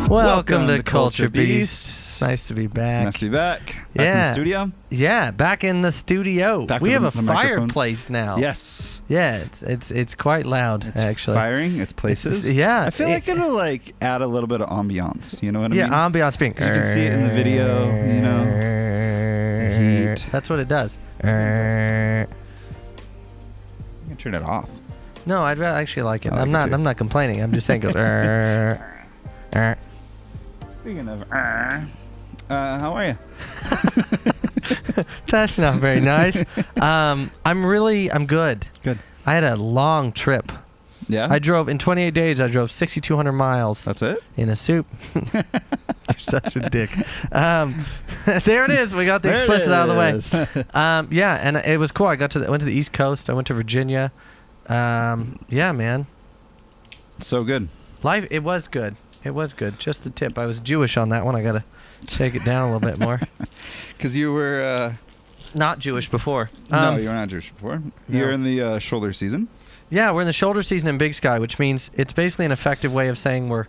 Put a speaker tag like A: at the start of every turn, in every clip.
A: Welcome to Culture Beasts. Nice to be back.
B: Nice to be back. Back in the studio?
A: Yeah, back in the studio. We have a fireplace now.
B: Yes.
A: Yeah, it's quite loud, actually.
B: Firing its places.
A: Yeah.
B: I feel like it'll add a little bit of ambiance. You know what I mean?
A: Yeah, ambiance being.
B: You can see it in the video, you know. The heat.
A: That's what it does.
B: You can turn it off.
A: No, I'd actually like it. I'm
B: it
A: not complaining. I'm just saying it goes.
B: Speaking of, how are you?
A: That's not very nice. I'm good.
B: Good.
A: I had a long trip.
B: Yeah?
A: I drove, in 28 days, I drove 6,200 miles.
B: That's it?
A: In a soup. You're such a dick. There it is. We got the explicit out of the way. Yeah, and it was cool. I went to the East Coast. I went to Virginia. Yeah, man.
B: So good.
A: Life, it was good. It was good. Just the tip. I was Jewish on that one. I got to take it down a little bit more.
B: Because you were...
A: not Jewish before.
B: No, you were not Jewish before. No. You're in the shoulder season.
A: Yeah, we're in the shoulder season in Big Sky, which means it's basically an effective way of saying we're...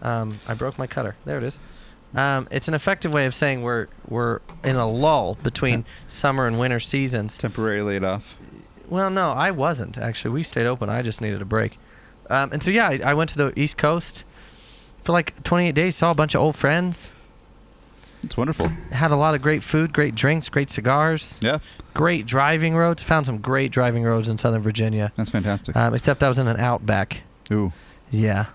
A: I broke my cutter. There it is. It's an effective way of saying we're in a lull between summer and winter seasons.
B: Temporarily laid off.
A: Well, no, I wasn't, actually. We stayed open. I just needed a break. And so, yeah, I went to the East Coast for like 28 days, saw a bunch of old friends.
B: It's wonderful.
A: Had a lot of great food, great drinks, great cigars.
B: Yeah.
A: Great driving roads. Found some great driving roads in Southern Virginia.
B: That's fantastic.
A: Except I was in an Outback.
B: Ooh.
A: Yeah.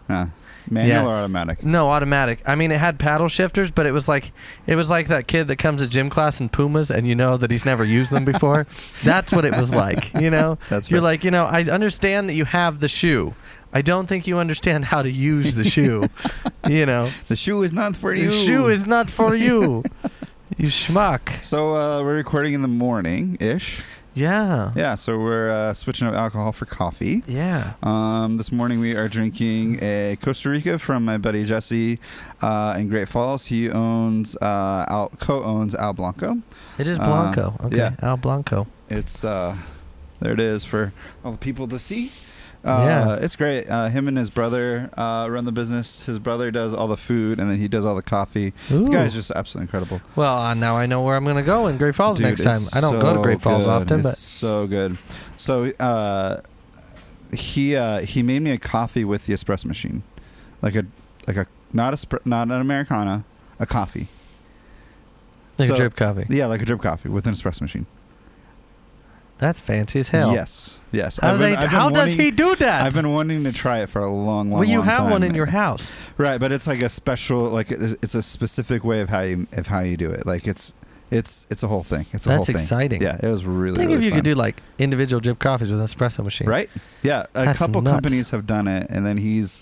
B: Manual or automatic?
A: No, automatic. I mean, it had paddle shifters, but it was like that kid that comes to gym class in Pumas and you know that he's never used them before. That's what it was like, you know?
B: You're
A: like, I understand that you have the shoe. I don't think you understand how to use the shoe, you know?
B: The shoe is not for you.
A: The shoe is not for you. You schmuck.
B: So we're recording in the morning-ish.
A: Yeah.
B: Yeah, so we're switching up alcohol for coffee.
A: Yeah.
B: This morning we are drinking a Costa Rica from my buddy Jesse in Great Falls. He co-owns Al Blanco.
A: It is Blanco. Okay,
B: yeah.
A: Al Blanco.
B: It's, there it is for all the people to see.
A: Yeah.
B: It's great. Him and his brother run the business. His brother does all the food, and then he does all the coffee.
A: Ooh.
B: The guy's just absolutely incredible.
A: Well, now I know where I'm going to go in Great Falls next time. I don't go to Great Falls often, but...
B: It's so good. So he made me a coffee with the espresso machine. Not an Americano, a coffee.
A: Like a drip coffee.
B: Yeah, like a drip coffee with an espresso machine.
A: That's fancy as hell.
B: Yes.
A: How does he do that?
B: I've been wanting to try it for a long time.
A: Well, you have one in your house,
B: right? But it's like a special, it's a specific way of how you do it. Like it's a whole thing. It's a whole thing. That's exciting. Yeah, it was really.
A: Think
B: really
A: if you
B: fun.
A: could do like individual drip coffees with an espresso machine,
B: right? Yeah,
A: That's
B: couple
A: nuts.
B: companies have done it, and then he's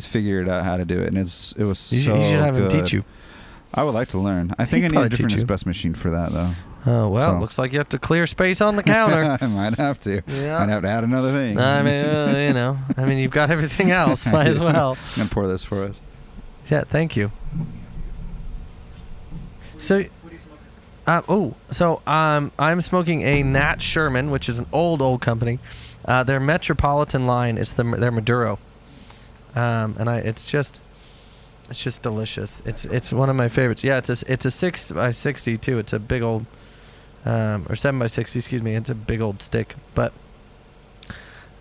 B: figured out how to do it, and it was
A: you
B: so
A: should have him teach you.
B: I would like to learn. I think I need a different espresso machine for that, though.
A: Oh, well, looks like you have to clear space on the counter.
B: I might have to.
A: Yeah.
B: I'd have to add another thing.
A: I mean, you've got everything else. Might as well.
B: I'm going to pour this for us.
A: Yeah, thank you. So, I'm smoking a Nat Sherman, which is an old company. Their Metropolitan line is their Maduro. It's just delicious. It's one of my favorites. Yeah, it's a 6x60 too. It's a big old, or 7x60. Excuse me. It's a big old stick. But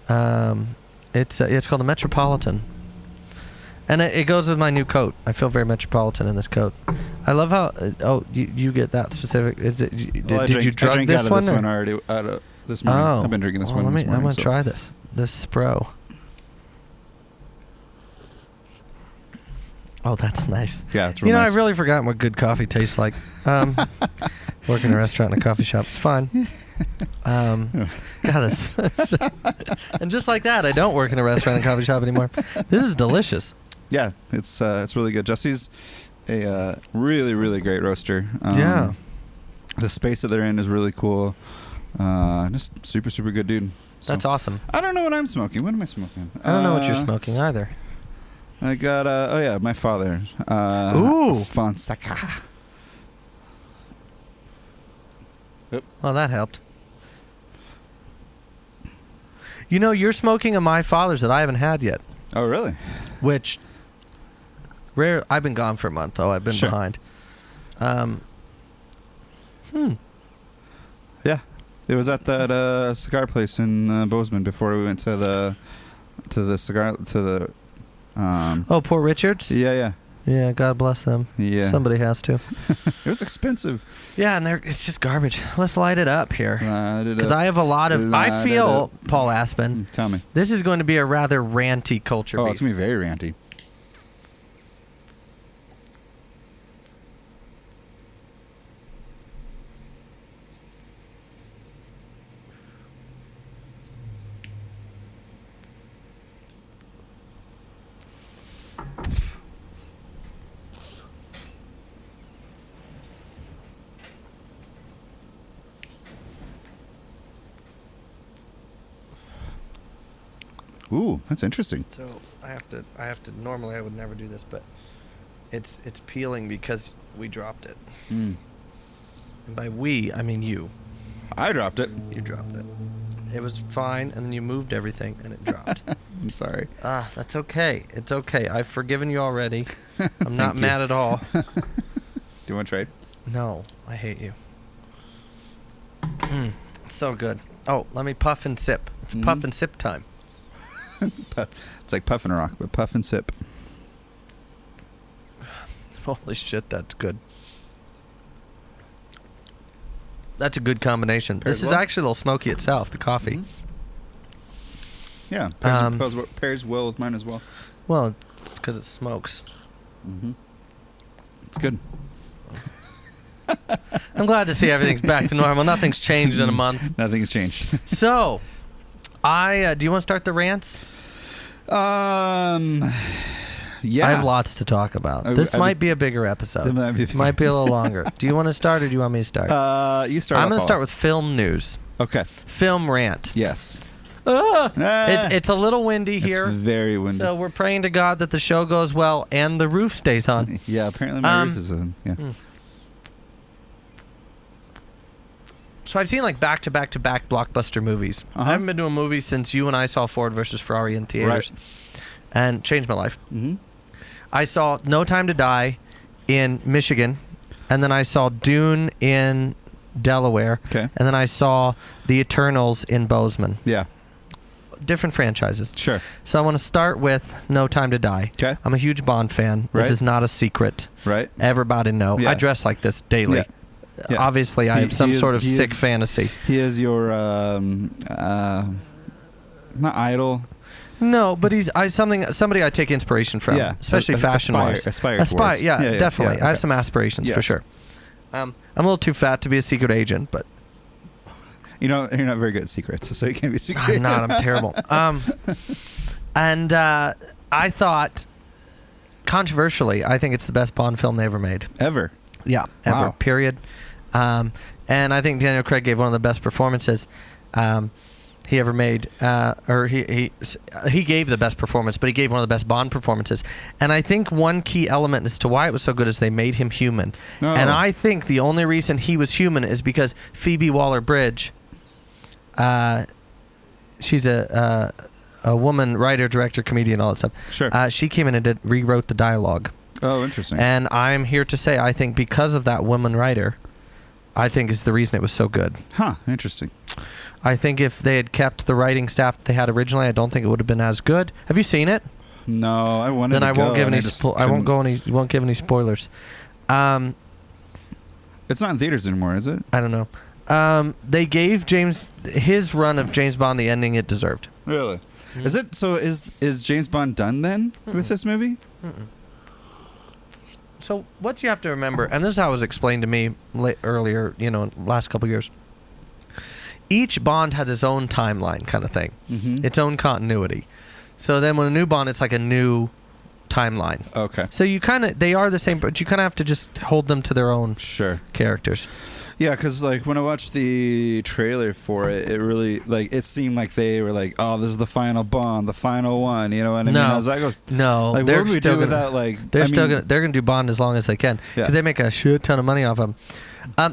A: it's called a Metropolitan, and it goes with my new coat. I feel very metropolitan in this coat. I love how. You get that specific. Is it? Did you drug this one?
B: This one already. This morning.
A: Oh,
B: I've been drinking this one. This morning,
A: I'm gonna try this Spro. Oh, that's nice.
B: Yeah, it's really nice.
A: I really forgotten what good coffee tastes like. Work in a restaurant and a coffee shop. It's fine. And just like that, I don't work in a restaurant and coffee shop anymore. This is delicious.
B: Yeah, it's really good. Jesse's a really, really great roaster.
A: Yeah.
B: The space that they're in is really cool. Just super, super good dude. So,
A: that's awesome.
B: I don't know what I'm smoking. What am I smoking?
A: I don't know what you're smoking either.
B: I got, my father.
A: Ooh.
B: Fonseca. Yep.
A: Well, that helped. You're smoking a My Father's that I haven't had yet.
B: Oh, really?
A: Which Rare. I've been gone for a month though. I've been
B: Sure.
A: behind.
B: Yeah, it was at that cigar place in Bozeman before we went to the cigar to the.
A: Oh, Poor Richards.
B: Yeah.
A: Yeah, God bless them.
B: Yeah.
A: Somebody has to.
B: It was expensive.
A: Yeah, and it's just garbage. Let's light it up here.
B: Because
A: I have a lot of. I feel, Paul Aspen.
B: Tell me.
A: This is going to be a rather ranty culture.
B: Oh,
A: beef.
B: it's gonna be very ranty. Ooh, that's interesting.
A: So I have to. Normally I would never do this, but it's peeling because we dropped it.
B: Mm.
A: And by we, I mean you.
B: I dropped it.
A: You dropped it. It was fine, and then you moved everything, and it dropped.
B: I'm sorry.
A: That's okay. It's okay. I've forgiven you already. I'm not
B: you.
A: mad at all.
B: Do you want to trade?
A: No, I hate you. It's so good. Oh, let me puff and sip. It's puff and sip time.
B: It's like puff and rock, but puff and sip.
A: Holy shit, that's good. That's a good combination.
B: Pairs
A: This is
B: well.
A: actually a little smoky itself, the coffee.
B: Mm-hmm. Yeah, pairs well with mine as well.
A: Well, it's because it smokes.
B: Mm-hmm. It's good.
A: I'm glad to see everything's back to normal. Nothing's changed in a month.
B: Nothing's changed.
A: So, do you want to start the rants?
B: Yeah.
A: I have lots to talk about. This might be a bigger episode. Might be a little longer. Do you want to start or do you want me to start?
B: You start.
A: I'm going to start with film news.
B: Okay.
A: Film rant.
B: Yes.
A: It's a little windy here.
B: It's very windy.
A: So we're praying to God that the show goes well and the roof stays on.
B: Yeah, apparently my roof is on. Yeah.
A: So I've seen like back-to-back-to-back blockbuster movies. I haven't been to a movie since you and I saw Ford versus Ferrari in theaters.
B: Right.
A: And changed my life.
B: Mm-hmm.
A: I saw No Time to Die in Michigan, and then I saw Dune in Delaware,
B: Okay.
A: and then I saw The Eternals in Bozeman.
B: Yeah.
A: Different franchises.
B: Sure.
A: So I want to start with No Time to Die.
B: Okay.
A: I'm a huge Bond fan.
B: Right.
A: This is not a secret.
B: Right.
A: Everybody know.
B: Yeah.
A: I dress like this daily.
B: Yeah. Yeah.
A: Obviously, I have some sort of sick fantasy.
B: He is your not idol.
A: No, but he's somebody I take inspiration from.
B: Yeah.
A: Especially fashion-wise.
B: Aspire towards.
A: Yeah, definitely.
B: Yeah,
A: I have some aspirations for
B: Yes.
A: sure. I'm a little too fat to be a secret agent, but
B: You know, you're not very good at secrets, so you can't be secret.
A: I'm not. I'm terrible. And I thought, controversially, I think it's the best Bond film they ever made.
B: Ever.
A: Yeah, ever.
B: Wow.
A: Period. And I think Daniel Craig gave one of the best performances he ever made. Or he gave the best performance, but he gave one of the best Bond performances. And I think one key element as to why it was so good is they made him human.
B: Oh.
A: And I think the only reason he was human is because Phoebe Waller-Bridge, she's a woman, writer, director, comedian, all that stuff.
B: Sure.
A: She came in and rewrote the dialogue.
B: Oh, interesting.
A: And I'm here to say, I think because of that woman writer, I think is the reason it was so good.
B: Huh. Interesting.
A: I think if they had kept the writing staff that they had originally, I don't think it would have been as good. Have you seen it?
B: No, I wanted
A: Then
B: to
A: I won't
B: go,
A: give
B: and
A: any. I won't give any spoilers.
B: It's not in theaters anymore, is it?
A: I don't know. They gave James his run of James Bond the ending it deserved.
B: Really?
A: Mm-hmm.
B: Is it? So is James Bond done then with this movie?
A: Mm-mm. So what you have to remember, and this is how it was explained to me earlier, last couple of years. Each Bond has its own timeline kind of thing, its own continuity. So then when a new Bond, it's like a new timeline.
B: Okay.
A: So they are the same, but you kind of have to just hold them to their own characters.
B: Yeah, because like when I watched the trailer for it, it really it seemed like they were like, oh, this is the final Bond, the final one. You know what I mean? I was like,
A: no,
B: like, what would we do without like?
A: They're gonna do Bond as long as they can because they make a shit ton of money off them.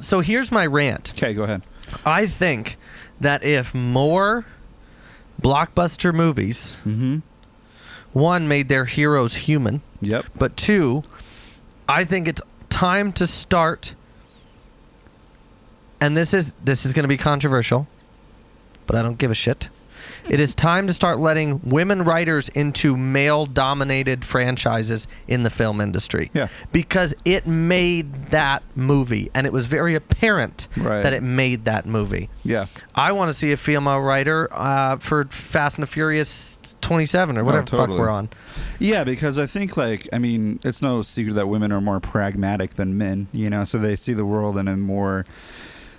A: So here's my rant.
B: Okay, go ahead.
A: I think that if more blockbuster movies one, made their heroes human.
B: Yep.
A: But two, I think it's time to start, and this is going to be controversial, but I don't give a shit. It is time to start letting women writers into male-dominated franchises in the film industry.
B: Yeah.
A: Because it made that movie, and it was very apparent that it made that movie.
B: Yeah.
A: I want to see a female writer for Fast and the Furious 27 or whatever the fuck we're on.
B: Yeah, because I think, like, I mean, it's no secret that women are more pragmatic than men, you know, so they see the world in a more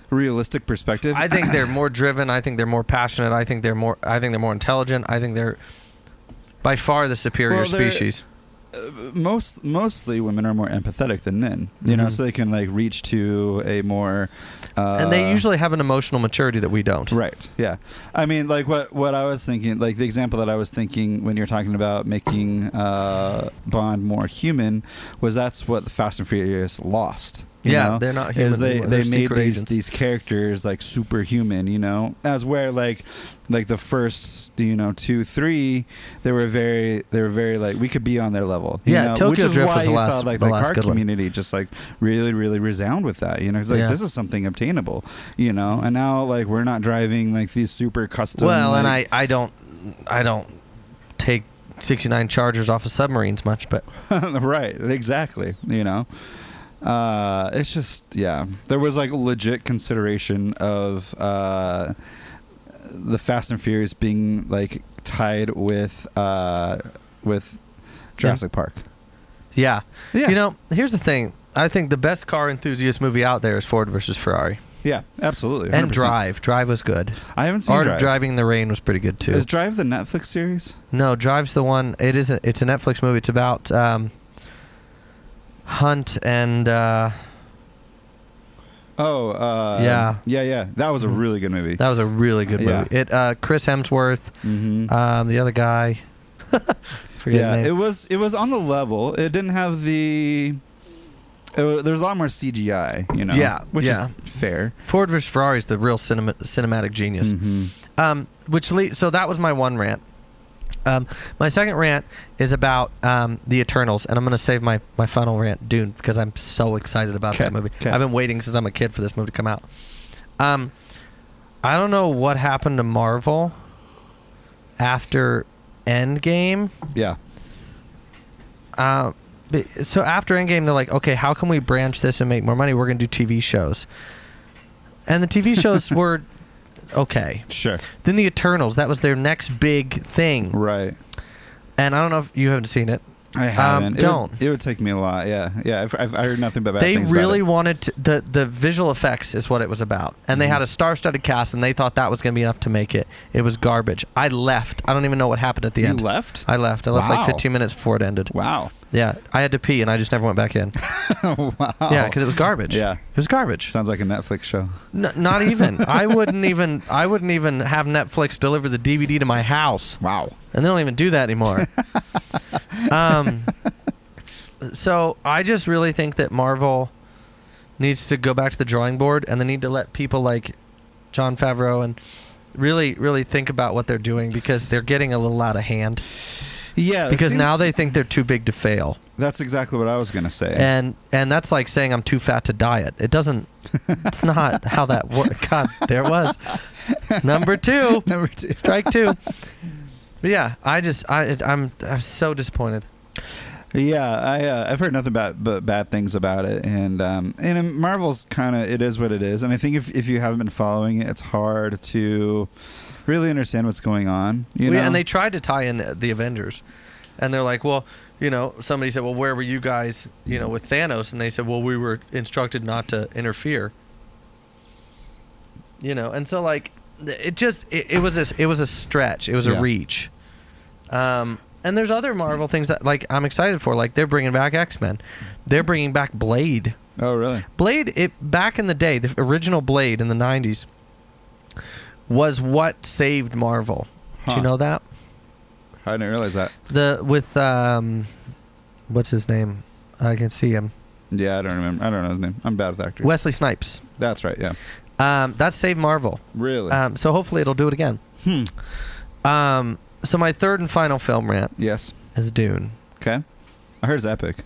B: realistic perspective.
A: I think they're more driven. I think they're more passionate. I think they're more intelligent. I think they're by far the superior species.
B: Mostly women are more empathetic than men, you know, so they can like reach to a more
A: and they usually have an emotional maturity that we don't.
B: Right. Yeah. I mean, like what I was thinking, like the example that I was thinking when you're talking about making Bond more human was that's what the Fast and Furious lost. You know?
A: They're not human.
B: They made these characters like superhuman, you know, as where like the first 2, 3 they were very like we could be on their level. You know?
A: Tokyo
B: which is
A: Drift
B: why
A: was the
B: you
A: last,
B: saw like
A: the
B: the
A: last
B: car community just like really resound with that. You know, it's like this is something obtainable. You know, and now like we're not driving like these super custom.
A: Well,
B: like,
A: and I don't take 69 Chargers off of submarines much, but
B: right, exactly. You know. It's just there was like a legit consideration of the Fast and Furious being like tied with Jurassic Park.
A: Yeah. You know, here's the thing. I think the best car enthusiast movie out there is Ford versus Ferrari.
B: Yeah, absolutely. 100%.
A: And Drive was good.
B: I haven't seen
A: Art
B: Drive.
A: of Driving in the Rain was pretty good too.
B: Is Drive the Netflix series?
A: No, Drive's the one. It's a Netflix movie. It's about Hunt and
B: yeah. That was a really good movie.
A: That was a really good movie. It Chris Hemsworth, the other guy. Forget his name.
B: It was on the level. It didn't have the. There's a lot more CGI, you know. Which is fair. Ford
A: vs. Ferrari is the real cinematic genius. So that was my one rant. My second rant is about the Eternals, and I'm going to save my final rant, Dune, because I'm so excited about that movie. I've been waiting since I'm a kid for this movie to come out. I don't know what happened to Marvel after Endgame.
B: Yeah.
A: So after Endgame, they're like, okay, how can we branch this and make more money? We're going to do TV shows. And the TV shows were okay.
B: Sure.
A: Then the Eternals, that was their next big thing.
B: Right.
A: And I don't know if you haven't seen it.
B: I haven't.
A: Don't.
B: It would take me a lot. Yeah. I've heard nothing but bad
A: things about it. They really wanted to, the visual effects is what it was about. And they had a star-studded cast, and they thought that was going to be enough to make it. It was garbage. I left. I don't even know what happened at the end.
B: You left?
A: I left. I left like 15 minutes before it ended.
B: Wow.
A: Yeah. I had to pee, and I just never went back in.
B: Wow.
A: Yeah, because it was garbage.
B: Yeah.
A: It was garbage.
B: Sounds like a Netflix show.
A: Not even. I wouldn't even have Netflix deliver the DVD to my house.
B: Wow.
A: And they don't even do that anymore. So I just really think that Marvel needs to go back to the drawing board, and they need to let people like Jon Favreau and really think about what they're doing, because they're getting a little out of hand.
B: Yeah.
A: Because now they think they're too big to fail.
B: That's exactly what I was going to say.
A: And that's like saying I'm too fat to diet. It doesn't. It's not how that works. God, there it was. Number two. Strike two. But yeah, I'm so disappointed.
B: Yeah, I've heard nothing but bad things about it, and Marvel's kind of, it is what it is, and I think if you haven't been following it, it's hard to really understand what's going on. You know?
A: And they tried to tie in the Avengers, and they're like, well, somebody said, well, where were you guys, with Thanos? And they said, well, we were instructed not to interfere. And so like it was a stretch, it was a reach. And there's other Marvel things that like I'm excited for. Like they're bringing back X-Men. They're bringing back Blade.
B: Oh, really?
A: Blade, back in the day, the original Blade in the 90s was what saved Marvel. Do you know that?
B: I didn't realize that.
A: With what's his name? I can see him.
B: Yeah, I don't remember. I don't know his name. I'm bad with actors.
A: Wesley Snipes.
B: That's right. Yeah.
A: That saved Marvel.
B: Really?
A: So hopefully it'll do it again. So my third and final film rant
B: Yes.
A: is Dune.
B: Okay. I heard it's epic.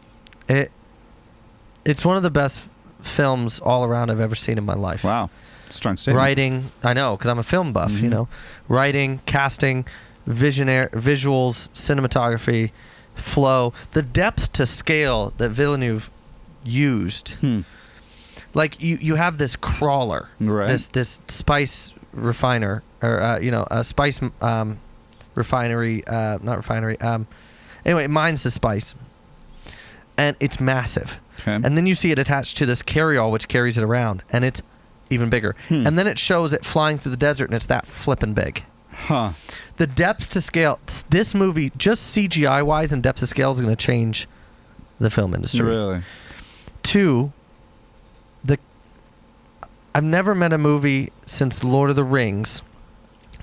A: It's one of the best films all around I've ever seen in my life.
B: Wow. Strong statement.
A: Writing, I know, because I'm a film buff, you know. Writing, casting, visuals, cinematography, flow, the depth to scale that Villeneuve used. Like you have this crawler,
B: Right.
A: this spice refiner, or a spice refinery, not refinery. Anyway, it mines the spice, and it's massive.
B: Okay.
A: And then you see it attached to this carryall, which carries it around, and it's even bigger. And then it shows it flying through the desert, and it's that flippin' big.
B: Huh.
A: The depth to scale. This movie, just CGI wise and depth to scale, is going to change the film industry.
B: Really?
A: 2, I've never met a movie since Lord of the Rings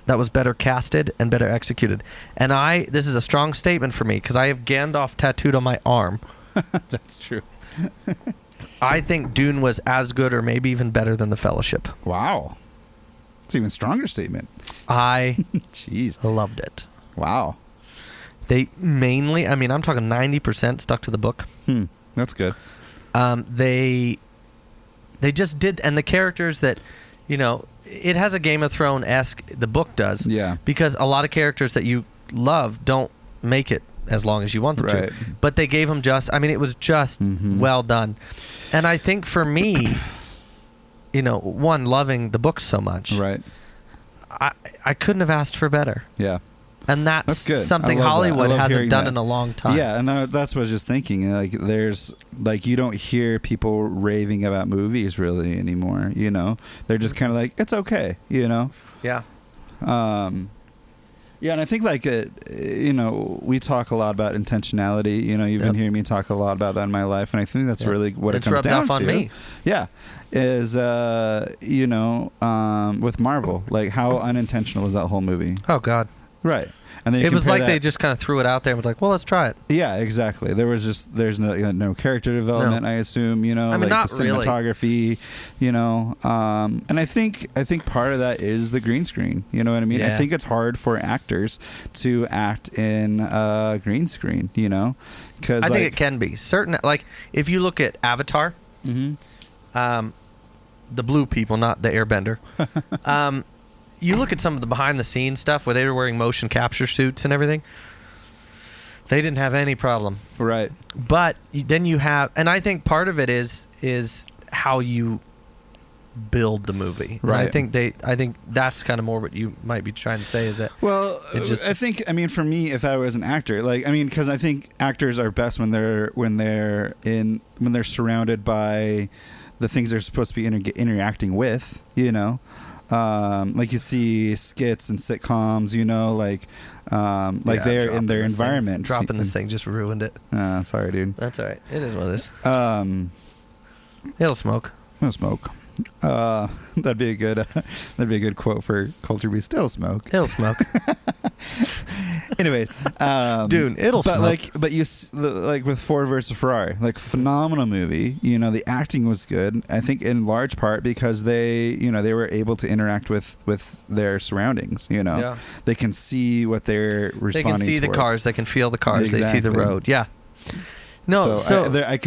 A: that was better casted and better executed. And this is a strong statement for me because I have Gandalf tattooed on my arm.
B: That's true.
A: I think Dune was as good or maybe even better than The Fellowship.
B: Wow. It's an even stronger statement.
A: I
B: Jeez.
A: loved it.
B: Wow.
A: They mainly, I mean, I'm talking 90% stuck to the book.
B: That's good.
A: They just did, and the characters that, it has a Game of Thrones-esque, the book does.
B: Yeah.
A: Because a lot of characters that you love don't make it as long as you want them
B: Right.
A: to. But they gave them it was just well done. And I think for me, one, loving the book so much.
B: Right.
A: I couldn't have asked for better.
B: Yeah.
A: And that's
B: good.
A: something
B: I love
A: Hollywood
B: that. I love
A: hasn't
B: hearing
A: done
B: that.
A: in a long time.
B: Yeah, and that's what I was just thinking. Like, there's you don't hear people raving about movies really anymore. They're just kind of like, it's okay.
A: Yeah.
B: Yeah, and I think we talk a lot about intentionality. You've been hearing me talk a lot about that in my life, and I think that's really what it comes down to.
A: It's rubbed off on me.
B: Yeah, is with Marvel, like how unintentional was that whole movie?
A: Oh God.
B: Right. And then
A: it was like they just kind of threw it out there and was like, well, let's try it.
B: Yeah, exactly. There's no character development, I assume,
A: I mean, not
B: the cinematography, and I think part of that is the green screen. You know what I mean?
A: Yeah.
B: I think it's hard for actors to act in green screen, because
A: I think it can be certain, like if you look at Avatar, the blue people, not the airbender, you look at some of the behind-the-scenes stuff where they were wearing motion capture suits and everything. They didn't have any problem.
B: Right.
A: But then you have, and I think part of it is how you build the movie.
B: Right.
A: And I think that's kind of more what you might be trying to say is that.
B: Well, I think for me, if I was an actor, because I think actors are best when they're surrounded by the things they're supposed to be interacting with. Like you see skits and sitcoms, they're in their environment.
A: Dropping this thing just ruined it.
B: Sorry, dude.
A: That's all right. It is what it is.
B: It'll
A: smoke.
B: It'll smoke. That'd be a good quote for Culture Beast. It'll smoke.
A: It'll smoke.
B: Anyways,
A: dude, it'll smoke.
B: But with Ford versus Ferrari, phenomenal movie. The acting was good. I think in large part because they were able to interact with their surroundings.
A: Yeah.
B: They can see what they're responding.
A: They can see
B: towards.
A: the cars. They can feel the cars.
B: Exactly.
A: They see the road. Yeah. No,
B: I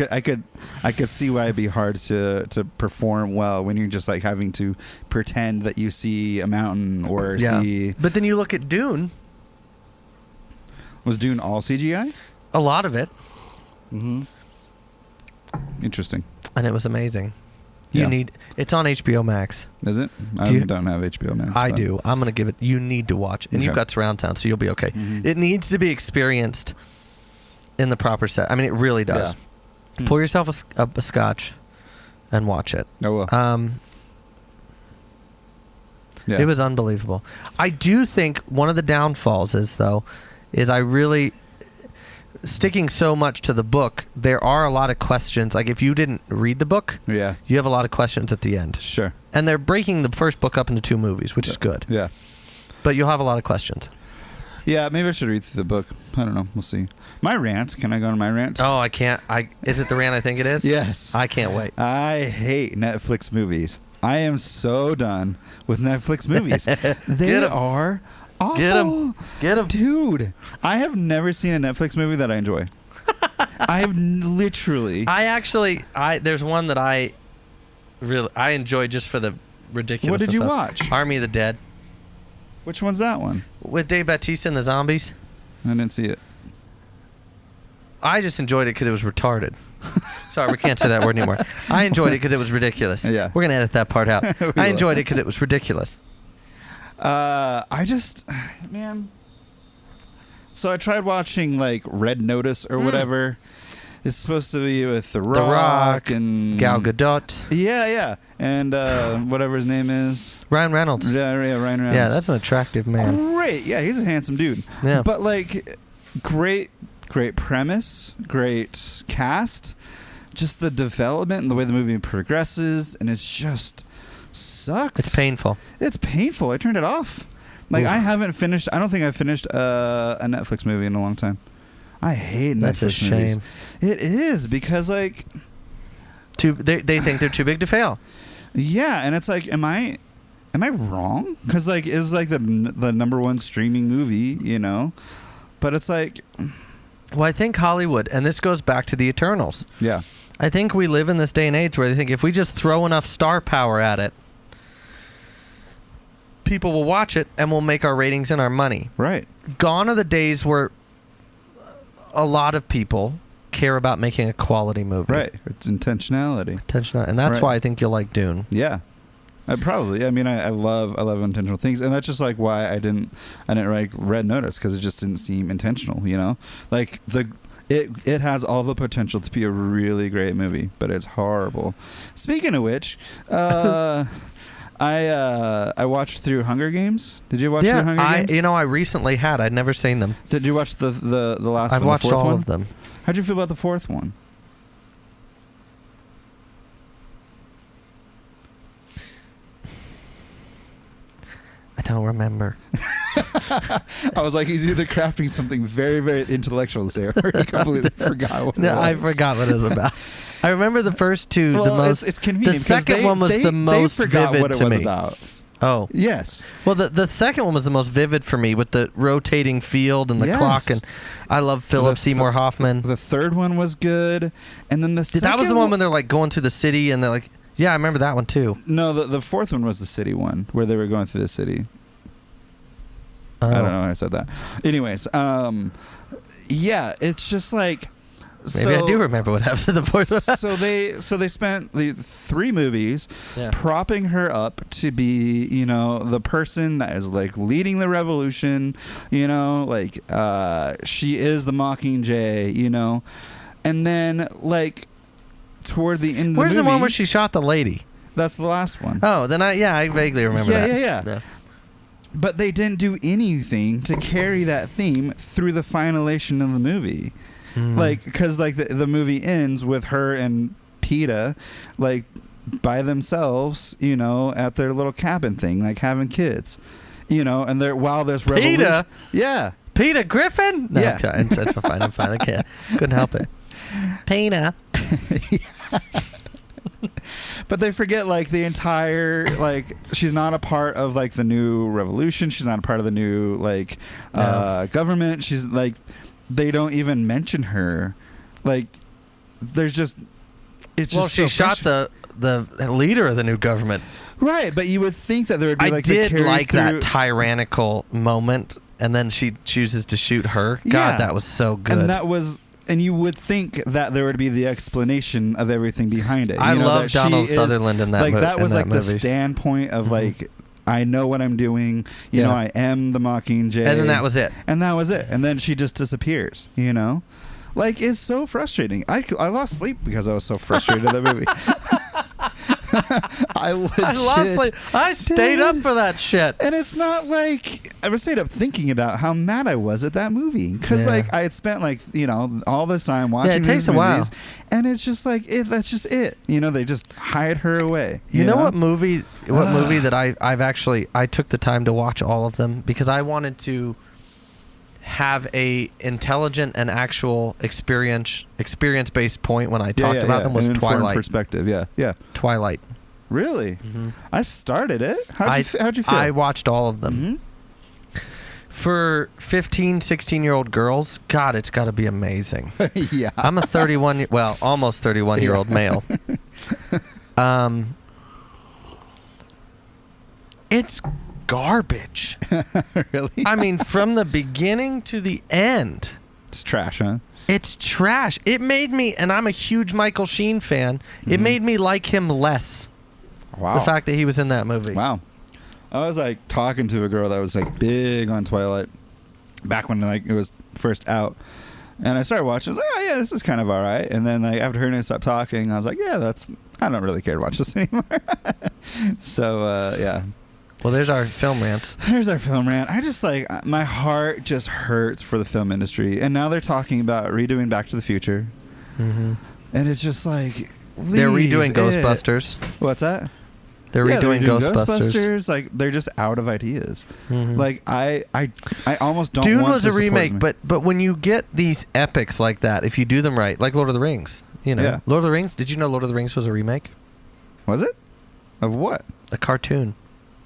B: could see why it'd be hard to perform well when you're just having to pretend that you see a mountain or see.
A: But then you look at Dune.
B: Was Dune all CGI?
A: A lot of it.
B: Interesting.
A: And it was amazing.
B: Yeah.
A: It's on HBO Max.
B: Is it? I don't have HBO Max.
A: I do. I'm going to give it. You need to watch it. And you've got surround sound, so you'll be okay. It needs to be experienced in the proper set. I mean, it really does. Yeah. Pour yourself a scotch and watch it.
B: I will.
A: It was unbelievable. I do think one of the downfalls is I really, sticking so much to the book, there are a lot of questions. Like if you didn't read the book, you have a lot of questions at the end.
B: Sure.
A: And they're breaking the first book up into 2 movies, which is good.
B: Yeah.
A: But you'll have a lot of questions.
B: Yeah, maybe I should read through the book. I don't know. We'll see. My rant. Can I go on my rant?
A: Oh, I can't. Is it the rant I think it is?
B: Yes.
A: I can't wait.
B: I hate Netflix movies. I am so done with Netflix movies. They are awful.
A: Get him.
B: Dude, I have never seen a Netflix movie that I enjoy. I have literally.
A: There's one that I enjoy just for the ridiculous.
B: What did you watch?
A: Army of the Dead.
B: Which one's that one?
A: With Dave Bautista and the zombies.
B: I didn't see it.
A: I just enjoyed it because it was retarded. Sorry, we can't say that word anymore. I enjoyed it because it was ridiculous.
B: Yeah.
A: We're going to edit that part out. I enjoyed it because it was ridiculous.
B: Man. So I tried watching like Red Notice or whatever. It's supposed to be with The Rock and
A: Gal Gadot.
B: Yeah. And whatever his name is.
A: Ryan Reynolds.
B: Yeah, Ryan Reynolds.
A: Yeah, that's an attractive man.
B: Great. Yeah, he's a handsome dude.
A: Yeah.
B: But like great premise, great cast. Just the development and the way the movie progresses, and it's just sucks.
A: It's painful.
B: It's painful. I turned it off. Like,
A: Oof.
B: I don't think I've finished a Netflix movie in a long time. I hate Netflix
A: That's a shame.
B: movies. It is, because, like...
A: They think they're too big to fail.
B: Yeah, and it's like, am I wrong? Because, like, it's like the number one streaming movie, you know? But it's like...
A: Well, I think Hollywood, and this goes back to the Eternals.
B: Yeah.
A: I think we live in this day and age where they think if we just throw enough star power at it, people will watch it and we'll make our ratings and our money.
B: Right.
A: Gone are the days where a lot of people care about making a quality movie.
B: Right. It's intentionality.
A: And that's why I think you'll like Dune.
B: Yeah. I mean, I love intentional things, and that's just like why I didn't like Red Notice, because it just didn't seem intentional, you know? Like it has all the potential to be a really great movie, but it's horrible. Speaking of which, I watched through Hunger Games. Did you watch through Hunger Games?
A: I recently had. I'd never seen them.
B: Did you watch the last one?
A: I've watched all of them.
B: How'd you feel about the fourth one?
A: I don't remember.
B: I was like, he's either crafting something very, very intellectual there, or he completely forgot what it was.
A: I forgot what it was about. I remember the first two.
B: Well, it's convenient.
A: The second one was the most vivid
B: what it
A: to
B: was
A: me.
B: About.
A: Oh.
B: Yes.
A: Well, the second one was the most vivid for me, with the rotating field and the clock, and I love Philip Seymour Hoffman.
B: The third one was good, and then the second...
A: That was the one when they're like going through the city, and they're like... Yeah, I remember that one too.
B: No, the fourth one was the city one, where they were going through the city.
A: Oh.
B: I don't know why I said that. Anyways, yeah, it's just like...
A: Maybe I do remember what happened to the fourth one.
B: So they spent the 3 movies propping her up to be, you know, the person that is like leading the revolution, you know, like she is the Mockingjay, you know, and then like toward the end of the movie.
A: Where's the one where she shot the lady?
B: That's the last one.
A: Oh, then I vaguely remember that.
B: Yeah. But they didn't do anything to carry that theme through the finalization of the movie. Like, because like the movie ends with her and PETA like by themselves, you know, at their little cabin thing, like having kids, you know, and they're while there's revolution.
A: PETA?
B: Yeah.
A: Peter Griffin? No,
B: yeah.
A: Okay. I'm fine. I can't. Couldn't help it. PETA.
B: But they forget like the entire, like, she's not a part of like the new revolution. She's not a part of the new like government. She's like, they don't even mention her. Like, there's just, it's just.
A: Well, she shot the leader of the new government.
B: Right, but you would think that there would be like
A: I did like that tyrannical moment, and then she chooses to shoot her. God, that was so good.
B: And you would think that there would be the explanation of everything behind it.
A: I love Donald Sutherland in that movie.
B: Like, that was like the standpoint of like, I know what I'm doing. You know, I am the Mockingjay.
A: And then that was it.
B: And then she just disappears, you know? Like, it's so frustrating. I lost sleep because I was so frustrated with that movie. I lost sleep.
A: I stayed up for that shit.
B: And it's not like I was stayed up thinking about how mad I was at that movie, because like I had spent like, you know, all this time watching these movies, and it's just like that's just it. You know, they just hide her away.
A: You know what movie? What movie that I took the time to watch all of them because I wanted to have a intelligent and actual experience based point when I talked about them was Twilight.
B: Perspective, yeah.
A: Twilight.
B: Really? Mm-hmm. I started it. How'd you feel?
A: I watched all of them. For 15, 16-year-old girls, God, it's got to be amazing.
B: Yeah.
A: I'm a 31, almost 31-year-old male. It's garbage.
B: Really?
A: I mean, from the beginning to the end.
B: It's trash, huh?
A: It's trash. It made me, and I'm a huge Michael Sheen fan, it made me like him less.
B: Wow.
A: The fact that he was in that movie.
B: Wow. I was like talking to a girl that was like big on Twilight back when like it was first out. And I started watching. I was like, oh yeah, this is kind of all right. And then like after her and I stopped talking, I was like, yeah, I don't really care to watch this anymore. So yeah.
A: Well, there's our film rant.
B: Here's our film rant. I just like, my heart just hurts for the film industry. And now they're talking about redoing Back to the Future. Mm-hmm. And it's just like,
A: they're redoing Ghostbusters.
B: What's that?
A: They're redoing Ghostbusters.
B: Like, they're just out of ideas. Mm-hmm. Like, I almost don't
A: Dune
B: want
A: was
B: to
A: a remake,
B: them.
A: but when you get these epics like that, if you do them right, like Lord of the Rings,
B: Yeah.
A: Lord of the Rings, did you know Lord of the Rings was a remake?
B: Was it? Of what?
A: A cartoon.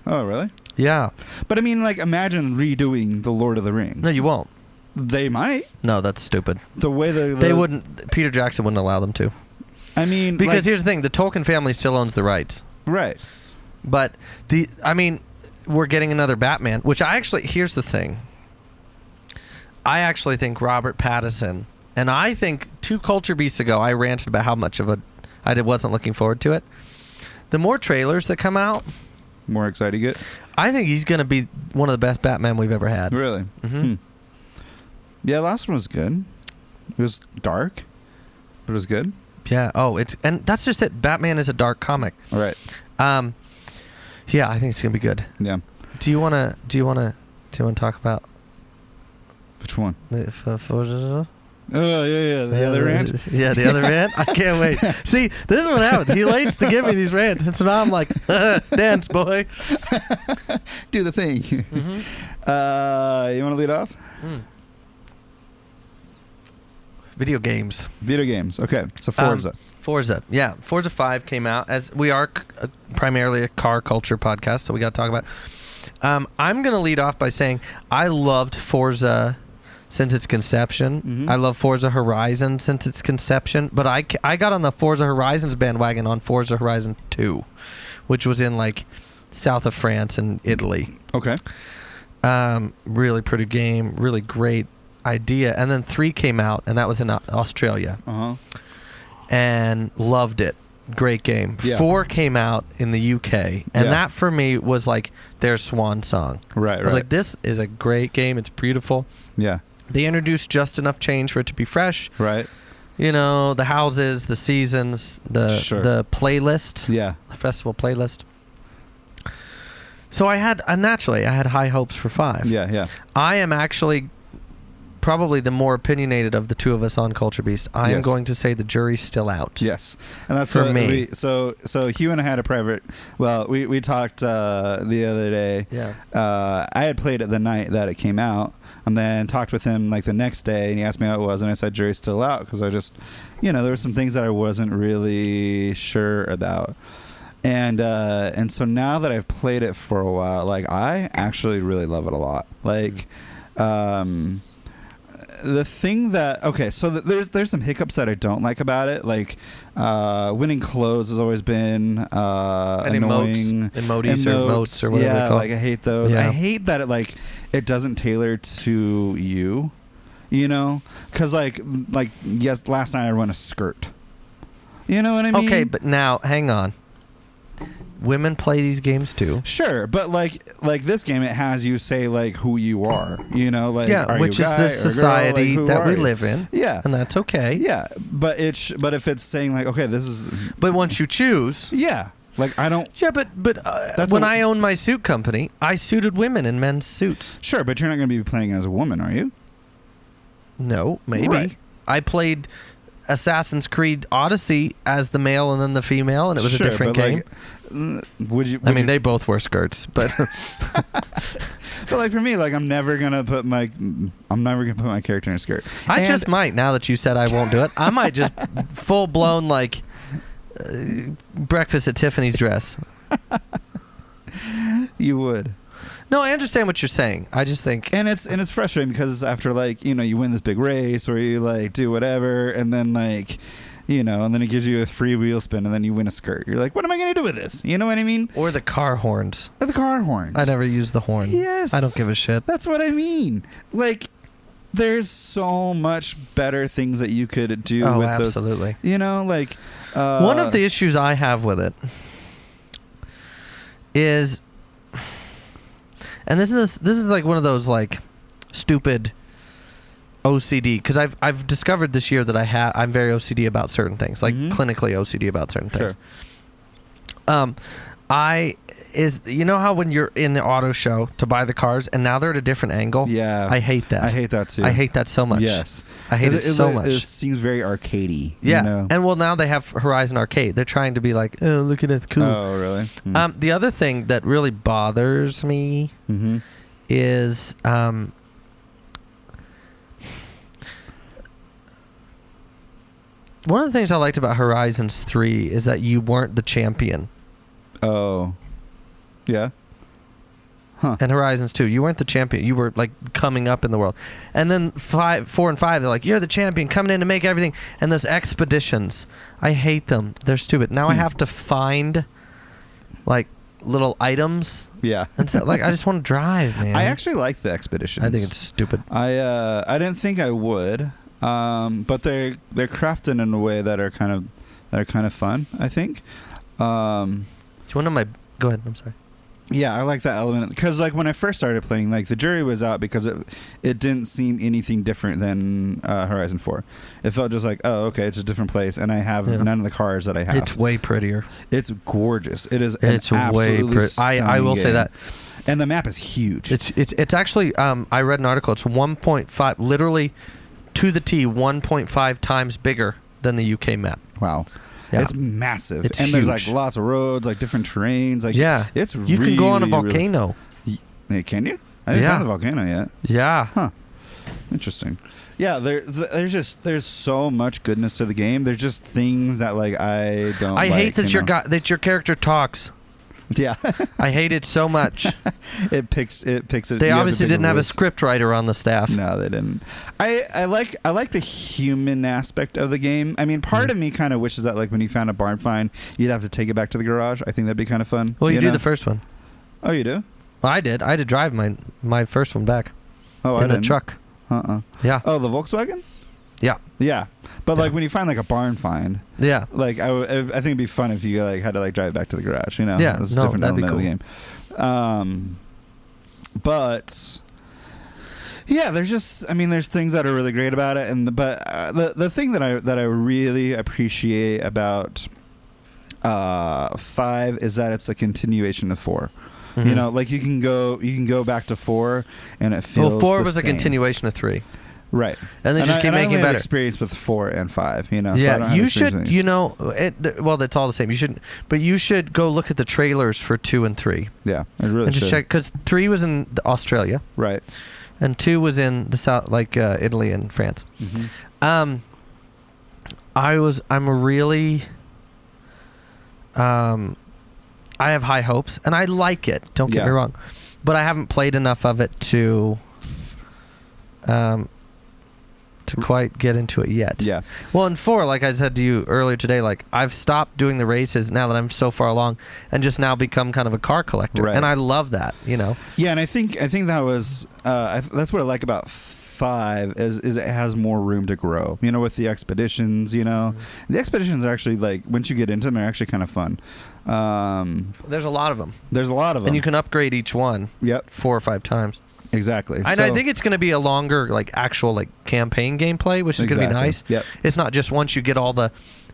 B: Oh, really?
A: Yeah.
B: But I mean, like, imagine redoing the Lord of the Rings.
A: No, you won't.
B: They might.
A: No, that's stupid.
B: The way
A: they wouldn't. Peter Jackson wouldn't allow them to.
B: I mean,
A: because
B: like,
A: here's the thing: the Tolkien family still owns the rights.
B: Right.
A: But we're getting another Batman, which here's the thing. I actually think Robert Pattinson, and I think 2 Culture Beasts ago, I ranted about how much of I wasn't looking forward to it. The more trailers that come out,
B: more excited you get.
A: I think he's going to be one of the best Batman we've ever had.
B: Really? Mm-hmm. Yeah, the last one was good. It was dark, but it was good.
A: Yeah. Oh, and that's just it. Batman is a dark comic.
B: All right.
A: Yeah, I think it's gonna be good.
B: Yeah.
A: Do you wanna talk about
B: which one?
A: The Forza?
B: Oh yeah, the other rant.
A: Yeah, the other rant. I can't wait. See, this is what happens. He likes to give me these rants, and so now I'm like, dance, boy.
B: Do the thing. Mm-hmm. You want to lead off?
A: Video games.
B: Okay, so Forza.
A: Forza. Yeah, Forza 5 came out. As we are primarily a car culture podcast, so we got to talk about. I'm going to lead off by saying I loved Forza since its conception. Mm-hmm. I love Forza Horizon since its conception, but I got on the Forza Horizons bandwagon on Forza Horizon 2, which was in like south of France and Italy.
B: Okay.
A: Really pretty game, really great idea. And then 3 came out, and that was in Australia. Uh-huh. And loved it. Great game. Yeah. 4 came out in the UK, and that for me was like their swan song.
B: Right.
A: I was like, this is a great game. It's beautiful.
B: Yeah.
A: They introduced just enough change for it to be fresh.
B: Right.
A: The houses, the seasons, the playlist.
B: Yeah.
A: The festival playlist. So I had high hopes for 5.
B: Yeah.
A: I am actually probably the more opinionated of the two of us on Culture Beast. I am going to say the jury's still out.
B: Yes, and that's
A: for me.
B: So Hugh and I had a private. Well, we talked the other day.
A: Yeah.
B: I had played it the night that it came out, and then talked with him like the next day, and he asked me how it was, and I said jury's still out because I just, there were some things that I wasn't really sure about. And so now that I've played it for a while, like I actually really love it a lot. Like, the thing that so there's some hiccups that I don't like about it. Like, winning clothes has always been annoying.
A: Emotes or whatever.
B: Yeah,
A: they call
B: like I hate those.
A: Yeah.
B: I hate that it doesn't tailor to you. Because like yes, last night I ran a skirt. You know what I mean?
A: Okay, but now hang on. Women play these games too.
B: Sure, but like this game, it has you say like who you are. Like
A: which is the society that we live in.
B: Yeah,
A: and that's okay.
B: Yeah, but if it's saying like this is.
A: But once you choose.
B: Yeah. Like I don't.
A: Yeah, but when I owned my suit company, I suited women in men's suits.
B: Sure, but you're not going to be playing as a woman, are you?
A: No, maybe.
B: Right.
A: I played Assassin's Creed Odyssey as the male and then the female, and it was a different game.
B: Would you?
A: I mean, they both wear skirts, but.
B: But like for me, like I'm never gonna put my character in a skirt.
A: I just might now that you said I won't do it. I might just full blown like breakfast at Tiffany's dress.
B: You would.
A: No, I understand what you're saying. I just think,
B: and it's frustrating because after like you win this big race or you like do whatever, and then like and then it gives you a free wheel spin, and then you win a skirt. You're like, what am I gonna do with this? You know what I mean?
A: or the car horns.
B: Or the car horns.
A: I never use the horn.
B: Yes,
A: I don't give a shit.
B: That's what I mean. Like, there's so much better things that you could do with
A: absolutely.
B: those. Like
A: one of the issues I have with it is, and this is like one of those like stupid OCD, because I've discovered this year that I'm very OCD about certain things, like clinically OCD about certain things. Sure. How when you're in the auto show to buy the cars and now they're at a different angle?
B: Yeah.
A: I hate that.
B: I hate that too.
A: I hate that so much.
B: Yes.
A: I hate it so much.
B: It seems very arcadey.
A: Yeah. And well, now they have Horizon Arcade. They're trying to be like, oh, look at it, cool.
B: Oh, really? Mm.
A: The other thing that really bothers me is one of the things I liked about Horizons 3 is that you weren't the champion.
B: Oh. Yeah. Huh.
A: And Horizons 2, you weren't the champion. You were like coming up in the world. And then 4 and 5, they're like, you're the champion coming in to make everything. And those expeditions, I hate them. They're stupid. Now I have to find like little items.
B: Yeah.
A: And so, like, I just want to drive, man.
B: I actually like the expeditions.
A: I think it's stupid.
B: I didn't think I would. But they're crafted in a way that are kind of fun, I think.
A: It's one of my. Go ahead. I'm sorry.
B: Yeah, I like that element because, like, when I first started playing, like, the jury was out because it didn't seem anything different than Horizon 4. It felt just like, oh, okay, it's a different place, and I have none of the cars that I have.
A: It's way prettier.
B: It's gorgeous. It is.
A: It's way pretty. I will say that.
B: And the map is huge.
A: It's actually. I read an article. It's 1.5, literally, to the T, 1.5 times bigger than the UK map.
B: Wow. Yeah. It's massive.
A: It's
B: and
A: huge.
B: There's like lots of roads, like different terrains. Like,
A: yeah.
B: It's
A: you can go on a volcano.
B: Hey, can you? I haven't found the volcano yet.
A: Yeah.
B: Huh. Interesting. Yeah, there's so much goodness to the game. There's just things that like I don't. I
A: hate that that your character talks.
B: Yeah.
A: I hate it so much.
B: It picks it.
A: They obviously didn't have a script writer on the staff.
B: No, they didn't. I like the human aspect of the game. I mean, part of me kind of wishes that like when you found a barn find, you'd have to take it back to the garage. I think that'd be kind of fun.
A: Well, you do the first one.
B: Oh, you do?
A: Well, I did. I had to drive my first one back.
B: Oh,
A: in a truck. Yeah.
B: Oh, the Volkswagen?
A: Yeah.
B: Yeah. But like when you find like a barn find,
A: yeah, like
B: I think it'd be fun if you like had to like drive it back to the garage, you know?
A: Yeah,
B: it's a different
A: that'd be
B: element
A: cool.
B: of the game. But yeah, there's things that are really great about it, but the thing that I really appreciate about 5 is that it's a continuation of 4. Mm-hmm. You know, like you can go back to 4 and it feels.
A: Well, 4 was a continuation of 3.
B: Right.
A: And they just keep making better.
B: Experience with 4 and 5, you know.
A: Yeah,
B: so I don't have
A: you should,
B: well,
A: that's all the same. You should go look at the trailers for 2 and 3.
B: Yeah, I really
A: and just
B: should.
A: check, because 3 was in Australia.
B: Right.
A: And 2 was in the south, like Italy and France. Mm-hmm. I have high hopes, and I like it. Don't get me wrong, but I haven't played enough of it to quite get into it yet.
B: Yeah.
A: Well, in 4, like I said to you earlier today, like I've stopped doing the races now that I'm so far along, and just now become kind of a car collector, and I love that. You know. Yeah,
B: and I think that was that's what I like about 5 is it has more room to grow. You know, with the expeditions. You know, the expeditions are actually like once you get into them, they're actually kind of fun.
A: There's a lot of them.
B: And
A: you can upgrade each one.
B: Yep.
A: 4 or 5 times.
B: Exactly.
A: And I think it's going to be a longer, like, actual, like, campaign gameplay, which is going to be nice.
B: Yep.
A: It's not just once you get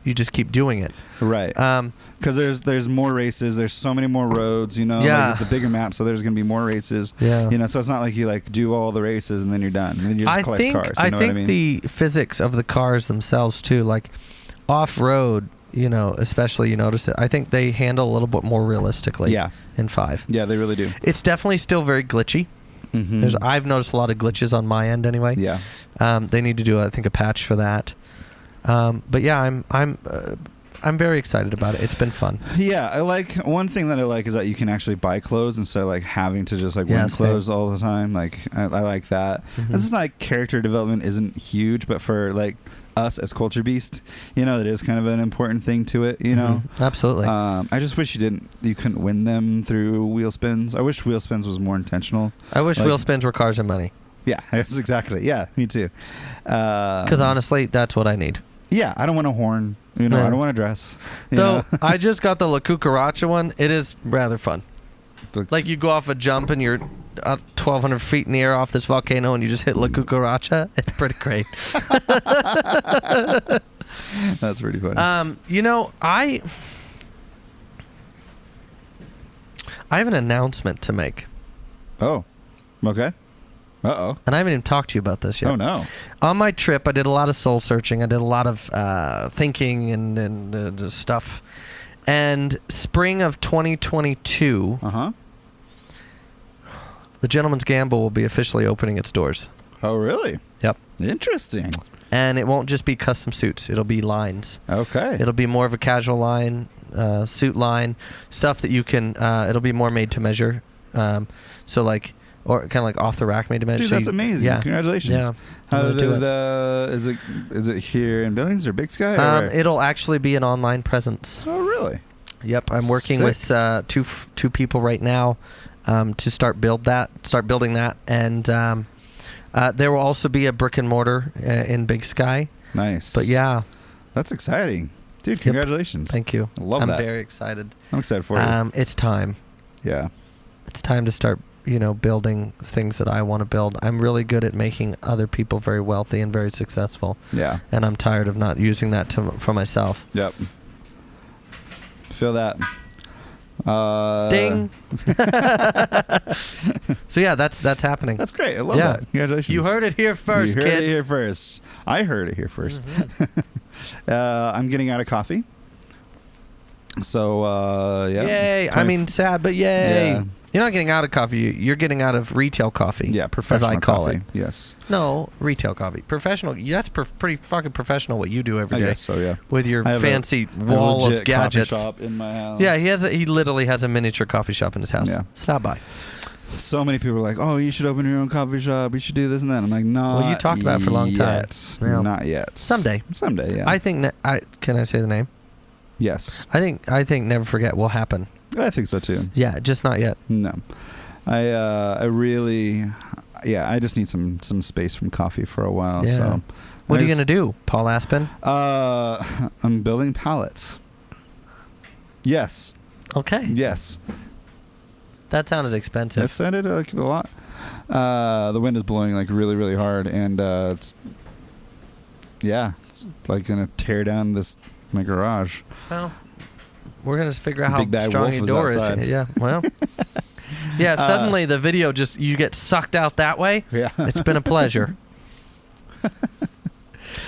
A: you just keep doing it.
B: Right. Because there's more races. There's so many more roads, you know.
A: Yeah.
B: Like, it's a bigger map, so there's going to be more races.
A: Yeah.
B: You know, so it's not like you, like, do all the races and then you're done. And then you just collect cars. You know what I mean?
A: The physics of the cars themselves, too, like, off-road, you know, especially, you notice it. I think they handle a little bit more realistically in 5.
B: Yeah, they really do.
A: It's definitely still very glitchy. Mm-hmm. I've noticed a lot of glitches on my end anyway.
B: Yeah.
A: They need to do, I think, a patch for that. But yeah, I'm very excited about it. It's been fun.
B: Yeah, I like one thing that I like is that you can actually buy clothes instead of like having to just like
A: Yeah,
B: wear clothes
A: same.
B: all the time. Like I like that. This is like character development isn't huge, but for like us as Culture Beast, you know, it is kind of an important thing to it. You know,
A: Absolutely.
B: I just wish you couldn't win them through wheel spins. I wish wheel spins was more intentional.
A: I wish wheel spins were cars and money.
B: Yeah, that's exactly. Yeah, me too.
A: Because honestly, that's what I need.
B: Yeah, I don't want a horn. You know, I don't want a dress.
A: Though I just got the La Cucaracha one. It is rather fun. Like you go off a jump and you're 1,200 feet in the air off this volcano and you just hit La Cucaracha. It's pretty great.
B: That's pretty funny.
A: You know, I have an announcement to make.
B: Oh, okay. Uh-oh.
A: And I haven't even talked to you about this yet.
B: Oh, no.
A: On my trip, I did a lot of soul searching. I did a lot of thinking and stuff. And spring of 2022, the Gentleman's Gamble will be officially opening its doors.
B: Oh, really?
A: Yep.
B: Interesting.
A: And it won't just be custom suits. It'll be lines.
B: Okay.
A: It'll be more of a casual line, suit line, stuff that you can, it'll be more made to measure. So like, or kind of like off the rack made to measure.
B: Dude,
A: so
B: that's amazing. Yeah. Congratulations.
A: Yeah.
B: How did is it here in Billings or Big Sky? Or
A: it'll actually be an online presence.
B: Oh, really?
A: Yep. I'm working with two people right now to start building that. And there will also be a brick and mortar in Big Sky.
B: Nice.
A: But yeah.
B: That's exciting. Dude, congratulations.
A: Thank you.
B: I love that.
A: I'm very excited.
B: I'm excited for you.
A: It's time.
B: Yeah.
A: It's time to start, building things that I want to build. I'm really good at making other people very wealthy and very successful.
B: Yeah.
A: And I'm tired of not using that for myself.
B: Yep. Feel that.
A: Ding. So yeah, that's happening.
B: That's great. I love that. Congratulations.
A: You heard it here first,
B: kids. You heard
A: it
B: here first. I heard it here first. I'm getting out of coffee. So, yeah.
A: Yay. I mean, sad, but yay.
B: Yeah.
A: You're not getting out of coffee. You're getting out of retail coffee.
B: Yeah, professional
A: as I call
B: coffee.
A: it.
B: Yes.
A: No, retail coffee. Professional. That's pretty fucking professional what you do every day.
B: I guess so, yeah.
A: With your fancy wall of gadgets.
B: Coffee shop in my house.
A: Yeah, he literally has a miniature coffee shop in his house.
B: Yeah.
A: Stop by.
B: So many people are like, "Oh, you should open your own coffee shop. You should do this and that." I'm like, "No."
A: Well, you talked about it for a long time.
B: No. Not yet.
A: Someday.
B: Yeah.
A: I think. Can I say the name?
B: Yes.
A: I think Never Forget will happen.
B: I think so too.
A: Yeah, just not yet.
B: No. I really, I just need some space from coffee for a while.
A: Yeah.
B: So,
A: what are you gonna do, Paul Aspen?
B: I'm building pallets. Yes.
A: Okay.
B: Yes.
A: That sounded expensive.
B: That sounded like a lot. The wind is blowing like really, really hard, and it's like gonna tear down my garage.
A: Well, we're gonna figure out
B: Big
A: how
B: bad
A: strong
B: wolf
A: your
B: was
A: door
B: outside.
A: is. Yeah. Well. Yeah. Suddenly the video you get sucked out that way.
B: Yeah.
A: It's been a pleasure.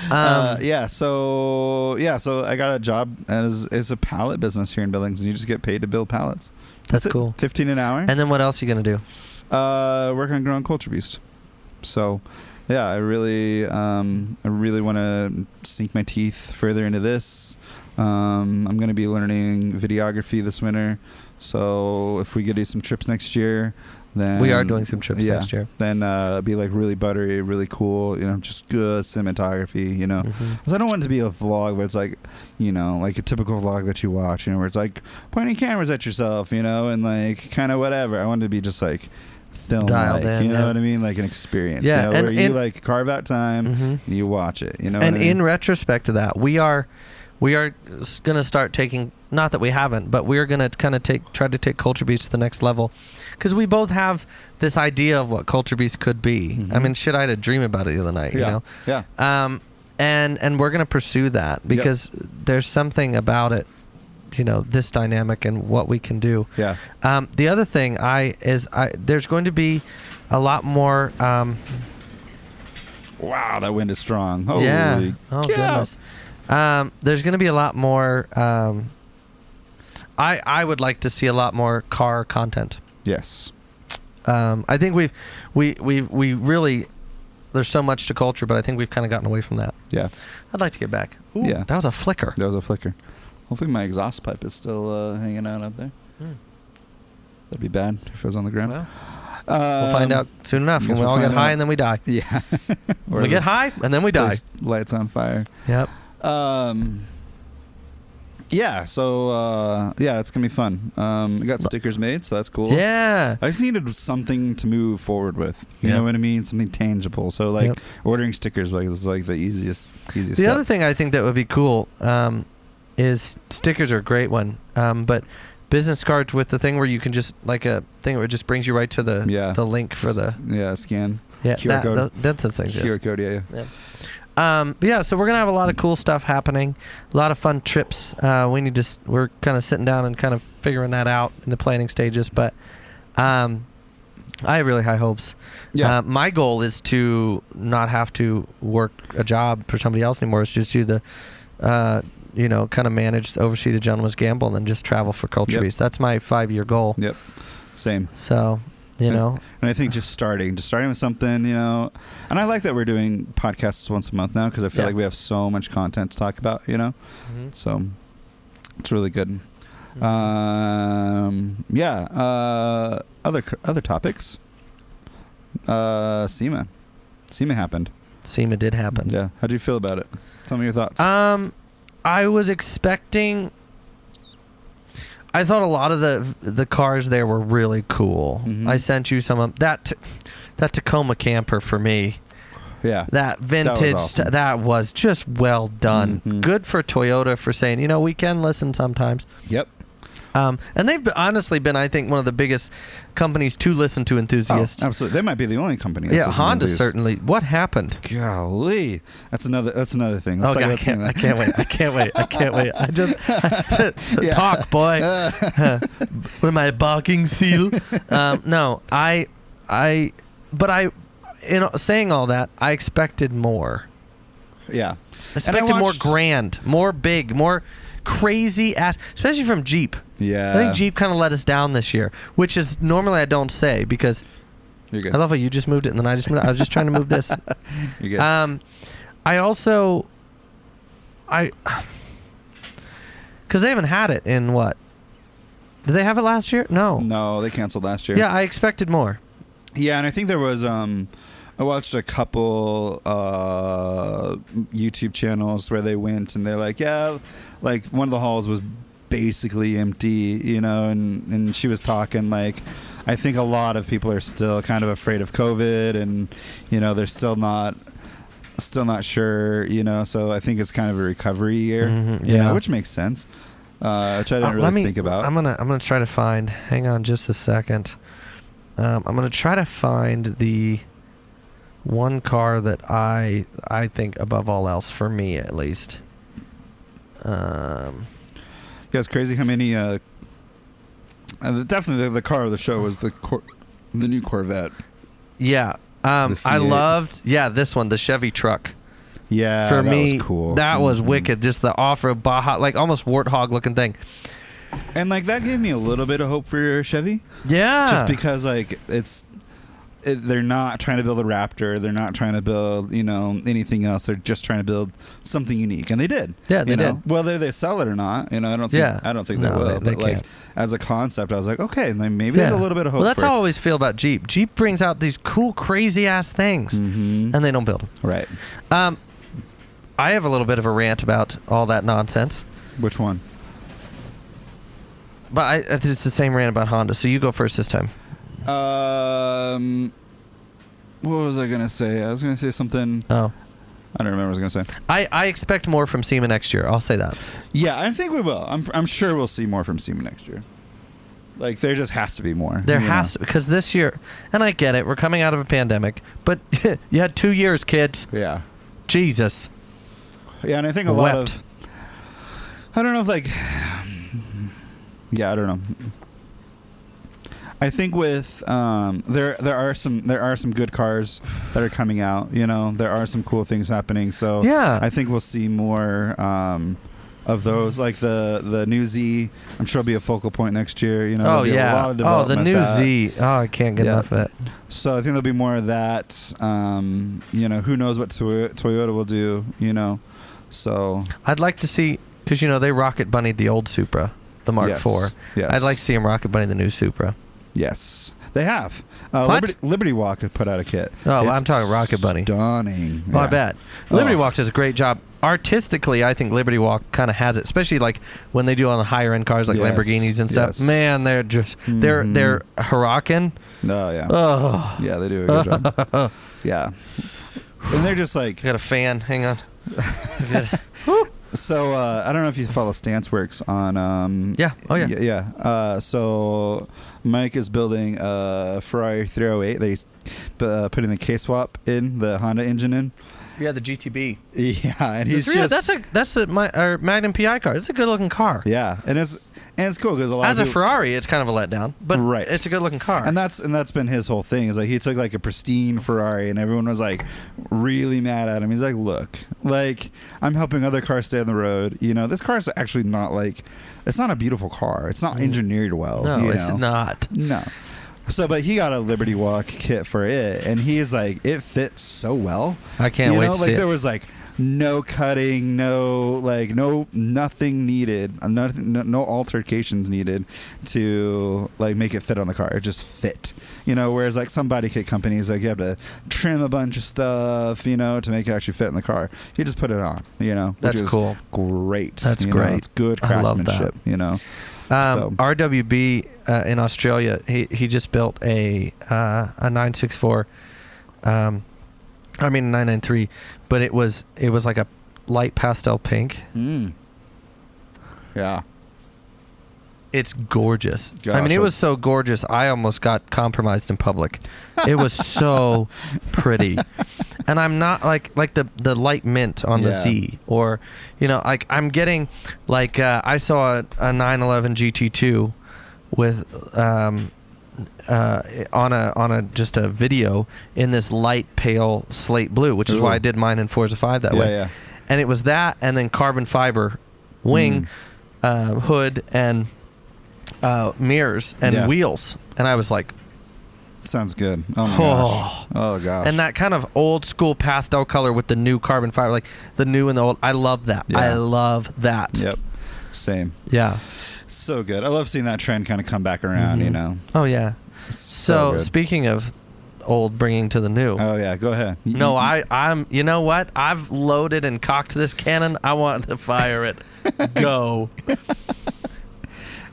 B: So I got a job as a pallet business here in Billings, and you just get paid to build pallets.
A: That's cool.
B: $15 an hour.
A: And then what else are you gonna do?
B: Work on growing Culture Beast. So, yeah, I really want to sink my teeth further into this. I'm going to be learning videography this winter. So if we get to do some trips next year, then
A: we are doing some trips next year.
B: Then be like really buttery, really cool, just good cinematography, because I don't want it to be a vlog where it's like, like a typical vlog that you watch, where it's like pointing cameras at yourself, and like kind of whatever. I want it to be just like film,
A: dialed in,
B: you know what I mean, like an experience,
A: yeah,
B: where you like carve out time and you watch it,
A: And
B: what I mean?
A: in retrospect to that, we are going to start taking, not that we haven't, but we're going to kind of try to take Culture Beast to the next level, because we both have this idea of what Culture Beast could be. I mean, shit, I had a dream about it the other night,
B: Yeah.
A: And we're going to pursue that because there's something about it, this dynamic and what we can do.
B: Yeah.
A: The other thing there's going to be a lot more.
B: Wow, that wind is strong. Holy
A: goodness. There's going to be a lot more. I would like to see a lot more car content.
B: Yes.
A: I think we really, there's so much to culture, but I think we've kind of gotten away from that.
B: Yeah.
A: I'd like to get back. Ooh,
B: Yeah.
A: that was a flicker.
B: That was a flicker. Hopefully my exhaust pipe is still hanging out up there.
A: Hmm.
B: That'd be bad if it was on the ground.
A: Well, we'll find out soon enough. When we all get high and then we die.
B: Yeah.
A: We get high and then we die.
B: Lights on fire.
A: Yep.
B: Yeah, so it's gonna be fun. We got stickers made, so that's cool.
A: Yeah.
B: I just needed something to move forward with. You know what I mean? Something tangible. So like ordering stickers is like the easiest
A: The
B: step.
A: other thing I think that would be cool is stickers are a great one. But business cards with the thing where you can just like a thing where it just brings you right to the link for the
B: scan.
A: Yeah,
B: QR code.
A: That's the thing.
B: QR code, yeah.
A: So we're gonna have a lot of cool stuff happening, a lot of fun trips. We're kind of sitting down and kind of figuring that out in the planning stages. But I have really high hopes.
B: Yeah.
A: My goal is to not have to work a job for somebody else anymore. It's just do the, kind of oversee the gentleman's gamble and then just travel for culture beats. That's my 5-year goal.
B: Yep. Same.
A: So. And
B: I think just starting with something, and I like that we're doing podcasts once a month now because I feel like we have so much content to talk about,
A: Mm-hmm.
B: So it's really good.
A: Mm-hmm.
B: Other topics. SEMA happened.
A: SEMA did happen.
B: Yeah. How do you feel about it? Tell me your thoughts.
A: I was expecting. I thought a lot of the cars there were really cool.
B: Mm-hmm.
A: I sent you some of that Tacoma camper for me.
B: Yeah.
A: That vintage that was just well done.
B: Mm-hmm.
A: Good for Toyota for saying, we can listen sometimes.
B: Yep.
A: And they've honestly been, I think, one of the biggest companies to listen to enthusiasts.
B: Oh, absolutely. They might be the only company. That's
A: Honda certainly. What happened?
B: Golly, that's another thing.
A: I can't wait. I can't wait. I just talk, boy. What am I, a barking seal? No, saying all that, I expected more.
B: Yeah,
A: I expected more grand, more big, more crazy ass, especially from Jeep.
B: Yeah,
A: I think Jeep kind of let us down this year, which is normally I don't say because
B: you're good.
A: I love how you just moved it and then I just moved it. I was just trying to move this.
B: You're good.
A: Because they haven't had it in what? Did they have it last year? No,
B: they canceled last year.
A: Yeah, I expected more.
B: Yeah, and I think there was I watched a couple YouTube channels where they went and they're like, like one of the halls was basically empty, and she was talking like, I think a lot of people are still kind of afraid of COVID and, they're still not sure, so I think it's kind of a recovery year, which makes sense, which I didn't really think about.
A: I'm gonna try to find, hang on just a second. I'm going to try to find the one car that I think above all else, for me at least.
B: Yeah, it's crazy how many. Definitely the car of the show was the new Corvette.
A: Yeah, I loved this one, the Chevy truck.
B: Yeah,
A: for me,
B: was cool.
A: That was wicked. Just the off-road Baja, like almost warthog looking thing.
B: And like that gave me a little bit of hope for your Chevy.
A: Yeah,
B: just because like they're not trying to build a Raptor. They're not trying to build, anything else. They're just trying to build something unique, and they did.
A: Yeah, they did.
B: Whether they sell it or not, I don't think they will. But like as a concept, I was like, okay, maybe there's a little bit of hope.
A: Well, that's how I always feel about Jeep. Jeep brings out these cool, crazy ass things, and they don't build them.
B: Right.
A: I have a little bit of a rant about all that nonsense.
B: Which one?
A: But it's the same rant about Honda. So you go first this time.
B: What was I gonna say? I was gonna say something.
A: Oh,
B: I don't remember what I was gonna say.
A: I expect more from SEMA next year. I'll say that.
B: Yeah, I think we will. I'm sure we'll see more from SEMA next year. Like there just has to be more.
A: There has to, because this year, and I get it, we're coming out of a pandemic, but you had 2 years, kids.
B: Yeah.
A: Jesus.
B: Yeah, and I think a lot of. I don't know if like. Yeah, I don't know. I think with there are some good cars that are coming out. There are some cool things happening. So
A: yeah,
B: I think we'll see more of those. Like the new Z, I'm sure will be a focal point next year.
A: Oh yeah.
B: A lot of development
A: the new Z. Oh, I can't get enough of it.
B: So I think there'll be more of that. Who knows what Toyota will do? So
A: I'd like to see. Because, they rocket bunnied the old Supra, the Mark
B: Yes.
A: IV.
B: Yes.
A: I'd like to see them rocket bunny the new Supra.
B: Yes, they have.
A: What?
B: Liberty Walk have put out a kit.
A: Oh,
B: It's
A: I'm talking Rocket Bunny.
B: Stunning.
A: Well, I
B: Yeah.
A: bet. Liberty Walk does a great job. Artistically, I think Liberty Walk kind of has it, especially like when they do on the higher end cars like
B: Yes.
A: Lamborghinis and stuff.
B: Yes.
A: Man, they're just they're Huracan.
B: Oh yeah.
A: Oh,
B: Yeah, they do a good job. Yeah, and they're just like.
A: I got a fan. Hang on.
B: So I don't know if you follow StanceWorks on.
A: Yeah. Oh yeah.
B: Yeah. So Mike is building a Ferrari 308 that he's putting the K-swap in, the Honda engine in.
A: Yeah, the GTB.
B: Yeah, and he's
A: that's our Magnum PI car. It's a good looking car.
B: Yeah, and it's cool because a lot
A: As
B: of
A: a
B: people,
A: Ferrari, it's kind of a letdown, but
B: Right.
A: it's a good looking car.
B: and that's been his whole thing. Is like he took like a pristine Ferrari, and everyone was like really mad at him. He's like, look, like I'm helping other cars stay on the road. This car is actually not like, it's not a beautiful car. It's not engineered well.
A: No, it's not.
B: No. So, but he got a Liberty Walk kit for it, and he's like, it fits so well.
A: I can't wait to
B: like
A: see
B: there
A: it.
B: was like no cutting, nothing needed, no altercations needed to like make it fit on the car. It just fit, Whereas like some body kit companies, like you have to trim a bunch of stuff, to make it actually fit in the car. You just put it on, which
A: That's
B: is
A: cool.
B: Great.
A: That's great.
B: It's good
A: I love
B: craftsmanship. So.
A: RWB in Australia, he just built a 964. I mean 993, but it was like a light pastel pink.
B: Yeah.
A: It's gorgeous.
B: Gosh,
A: I mean, it was so gorgeous, I almost got compromised in public. It was so pretty. And I'm not like the light mint on the Z, or like I'm getting like I saw a 911 GT2 with on a just a video in this light pale slate blue, which is why I did mine in Forza 5 that way.
B: Yeah.
A: And it was that, and then carbon fiber wing, hood, and mirrors and wheels, and I was like,
B: sounds good. Oh my gosh. Oh gosh.
A: And that kind of old school pastel color with the new carbon fiber, like the new and the old. I love that.
B: Yeah.
A: I love that.
B: Yep. Same.
A: Yeah.
B: So good. I love seeing that trend kind of come back around.
A: Oh yeah. So
B: good.
A: speaking of old bringing to the new.
B: Oh yeah. Go ahead.
A: No, I'm. You know what? I've loaded and cocked this cannon. I want to fire it. Go.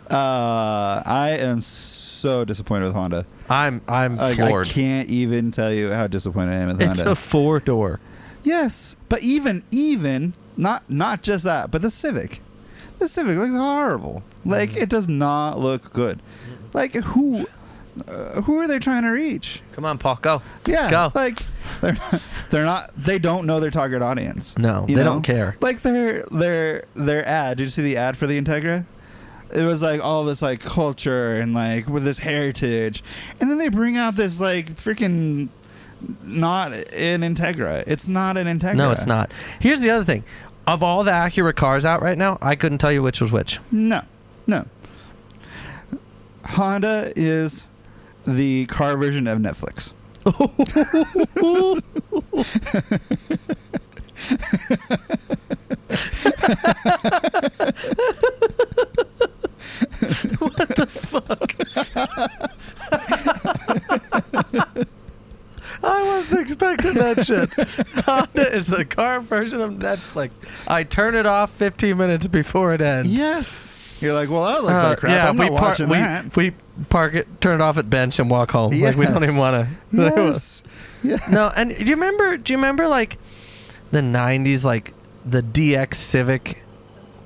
B: I am so disappointed with Honda.
A: I'm floored.
B: I can't even tell you how disappointed I am with
A: It's
B: Honda.
A: a 4-door.
B: Yes, but even not just that, but the Civic. The Civic looks horrible. Like it does not look good. Like who are they trying to reach?
A: Come on, Paul, go.
B: Yeah,
A: Go.
B: like they're not. They don't know their target audience.
A: No, they don't care.
B: Like their ad. Did you see the ad for the Integra? It was like all this like culture and like with this heritage, and then they bring out this like freaking not an Integra. It's not an Integra.
A: No, it's not. Here's the other thing. Of all the Acura cars out right now, I couldn't tell you which was which.
B: No. Honda is the car version of Netflix.
A: What the fuck? I wasn't expecting that shit. Honda is the car version of Netflix. I turn it off 15 minutes before it ends.
B: Yes. You're like, well, that looks like crap.
A: Yeah,
B: I'm not watching that.
A: we park it, turn it off at bench, and walk home.
B: Yes.
A: Like we don't even want to.
B: Yes. Yeah.
A: No, and do you remember like the 90s, like the DX Civic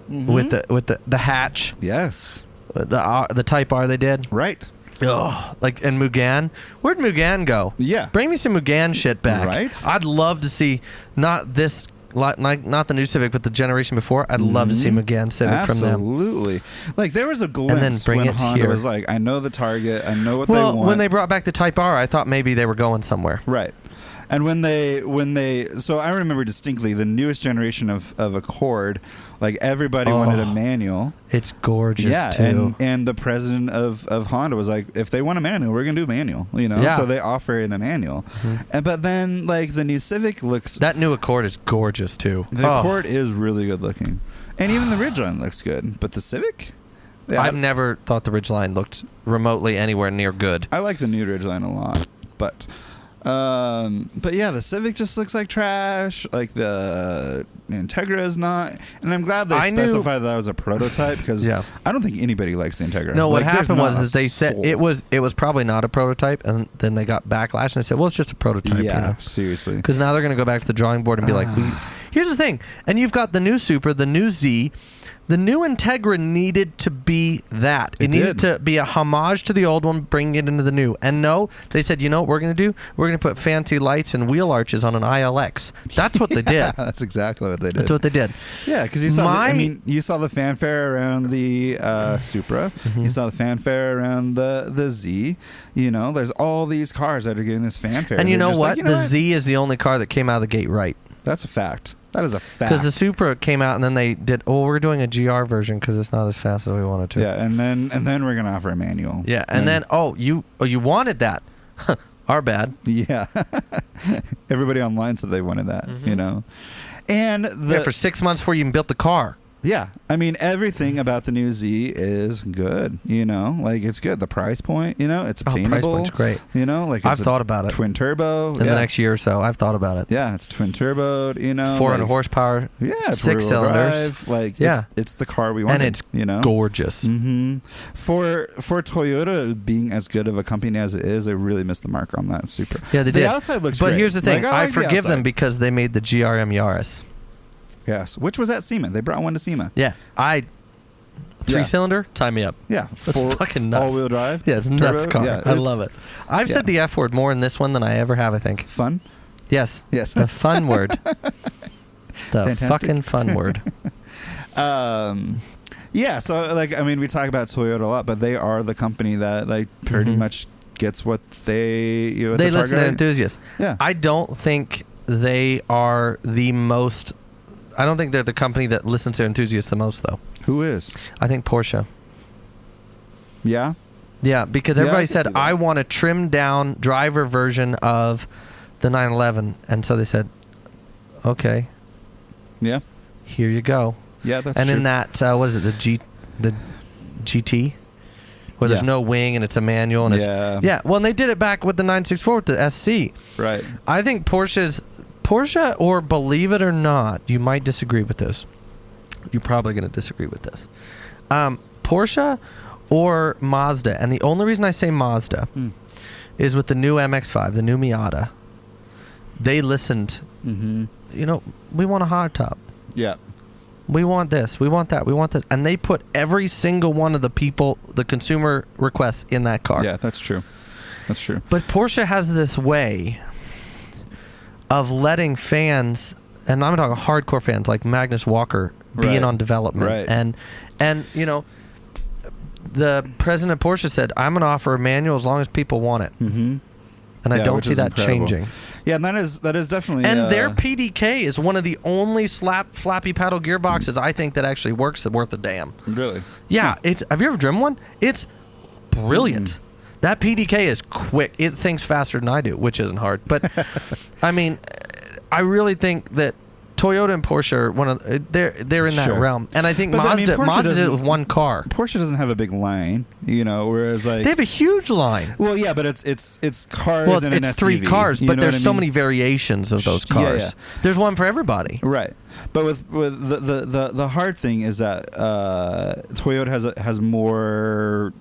A: with the hatch,
B: Yes.
A: the Type R they did.
B: Right.
A: Oh, like, and Mugan. Where'd Mugan go?
B: Yeah.
A: Bring me some Mugan shit back.
B: Right.
A: I'd love to see not the new Civic, but the generation before. I'd love to see Mugan Civic from them.
B: Absolutely. Like there was a glimpse
A: bring
B: when
A: it
B: Honda
A: here.
B: was like, I know the target. I know what they want.
A: When they brought back the Type R, I thought maybe they were going somewhere.
B: Right. And when they, so I remember distinctly the newest generation of Accord, like everybody wanted a manual.
A: It's gorgeous too.
B: And the president of Honda was like, if they want a manual, we're gonna do a manual, you know.
A: Yeah.
B: So they offer in a manual. And but then like the new Civic looks,
A: that new Accord is gorgeous too.
B: the Accord is really good looking, and even the Ridgeline looks good. But the Civic, yeah,
A: I've never thought the Ridgeline looked remotely anywhere near good.
B: I like the new Ridgeline a lot, but yeah, the Civic just looks like trash. Like the Integra is not, and I'm glad they specified that was a prototype because I don't think anybody likes the Integra.
A: No, what
B: like,
A: happened was they said it was probably not a prototype, and then they got backlash and they said, well, it's just a prototype.
B: Yeah,
A: you know?
B: seriously.
A: Because now they're going to go back to the drawing board and be like, here's the thing, and you've got the new Supra, the new Z. The new Integra needed to be that. It needed to be a homage to the old one, bringing it into the new. And no, they said, you know what we're going to do? We're going to put fancy lights and wheel arches on an ILX. That's what they did.
B: That's exactly what they did.
A: That's what they did.
B: Yeah, because you saw you saw the fanfare around the Supra. You saw the fanfare around the Z. You know, there's all these cars that are getting this fanfare.
A: And you know what? The Z is the only car that came out of the gate right.
B: That's a fact. That is a fact.
A: Because the Supra came out and then they did, we're doing a GR version because it's not as fast as we wanted to.
B: Yeah, and then we're gonna offer a manual.
A: Yeah, and then you wanted that. Our bad.
B: Yeah. Everybody online said they wanted that. You know, and
A: for 6 months before you even built the car.
B: Yeah, I mean everything about the new Z is good. You know, like it's good. The price point, you know, it's obtainable.
A: Price point's great.
B: You know, like
A: I've thought about it.
B: Twin turbo
A: in the next year or so. I've thought about it.
B: Yeah, it's twin turbo. You know,
A: 400 horsepower.
B: Yeah,
A: 6 cylinders.
B: Drive, like it's the car we
A: and
B: wanted.
A: it's gorgeous.
B: For Toyota being as good of a company as it is, they really missed the mark on that Supra.
A: Yeah, they did.
B: The outside looks great.
A: But here's the thing:
B: like,
A: I forgive them because they made the GRM Yaris.
B: Yes, which was at SEMA. They brought one to SEMA.
A: Yeah, 3-cylinder. Tie me up.
B: Yeah,
A: that's fucking nuts.
B: All-wheel drive.
A: Yeah, it's a nuts car. Yeah, I love it. I've said the F word more in this one than I ever have. I think.
B: Fun.
A: Yes.
B: Yes.
A: The fun word. The
B: Fantastic.
A: fucking fun word.
B: Yeah. So like, I mean, we talk about Toyota a lot, but they are the company that like pretty much gets what they
A: they listen to enthusiasts.
B: Yeah.
A: I don't think they are the most. I don't think they're the company that listens to enthusiasts the most, though.
B: Who is?
A: I think Porsche.
B: Yeah?
A: Yeah, because everybody said, I want a trimmed down driver version of the 911. And so they said, okay.
B: Yeah.
A: Here you go.
B: Yeah, that's
A: and
B: true.
A: in that, what is it, the GT? Where there's no wing and it's a manual. And it's, well, and they did it back with the 964 with the SC.
B: Right.
A: I think Porsche, or believe it or not, you might disagree with this. You're probably going to disagree with this. Porsche or Mazda, and the only reason I say Mazda is with the new MX-5, the new Miata. They listened. You know, we want a hardtop.
B: Yeah.
A: We want this. We want that. We want this. And they put every single one of the consumer requests in that car.
B: Yeah, that's true. That's true.
A: But Porsche has this way of letting fans, and I'm talking hardcore fans like Magnus Walker, being on development.
B: Right.
A: And you know, the president of Porsche said, I'm going to offer a manual as long as people want it. And I don't see that changing.
B: Yeah, and that is definitely.
A: And their PDK is one of the only flappy paddle gearboxes I think that actually works worth a damn.
B: Really?
A: Yeah. Have you ever driven one? It's brilliant. That PDK is quick. It thinks faster than I do, which isn't hard. But I mean, I really think that Toyota and Porsche are one of they're in that realm, and I think Mazda did it with one car.
B: Porsche doesn't have a big line, you know, whereas like
A: they have a huge line.
B: Well, yeah, but it's cars.
A: Well,
B: and
A: it's
B: an SUV,
A: 3 cars, but there's so many variations of those cars.
B: Yeah.
A: There's one for everybody.
B: Right, but with the hard thing is that Toyota has more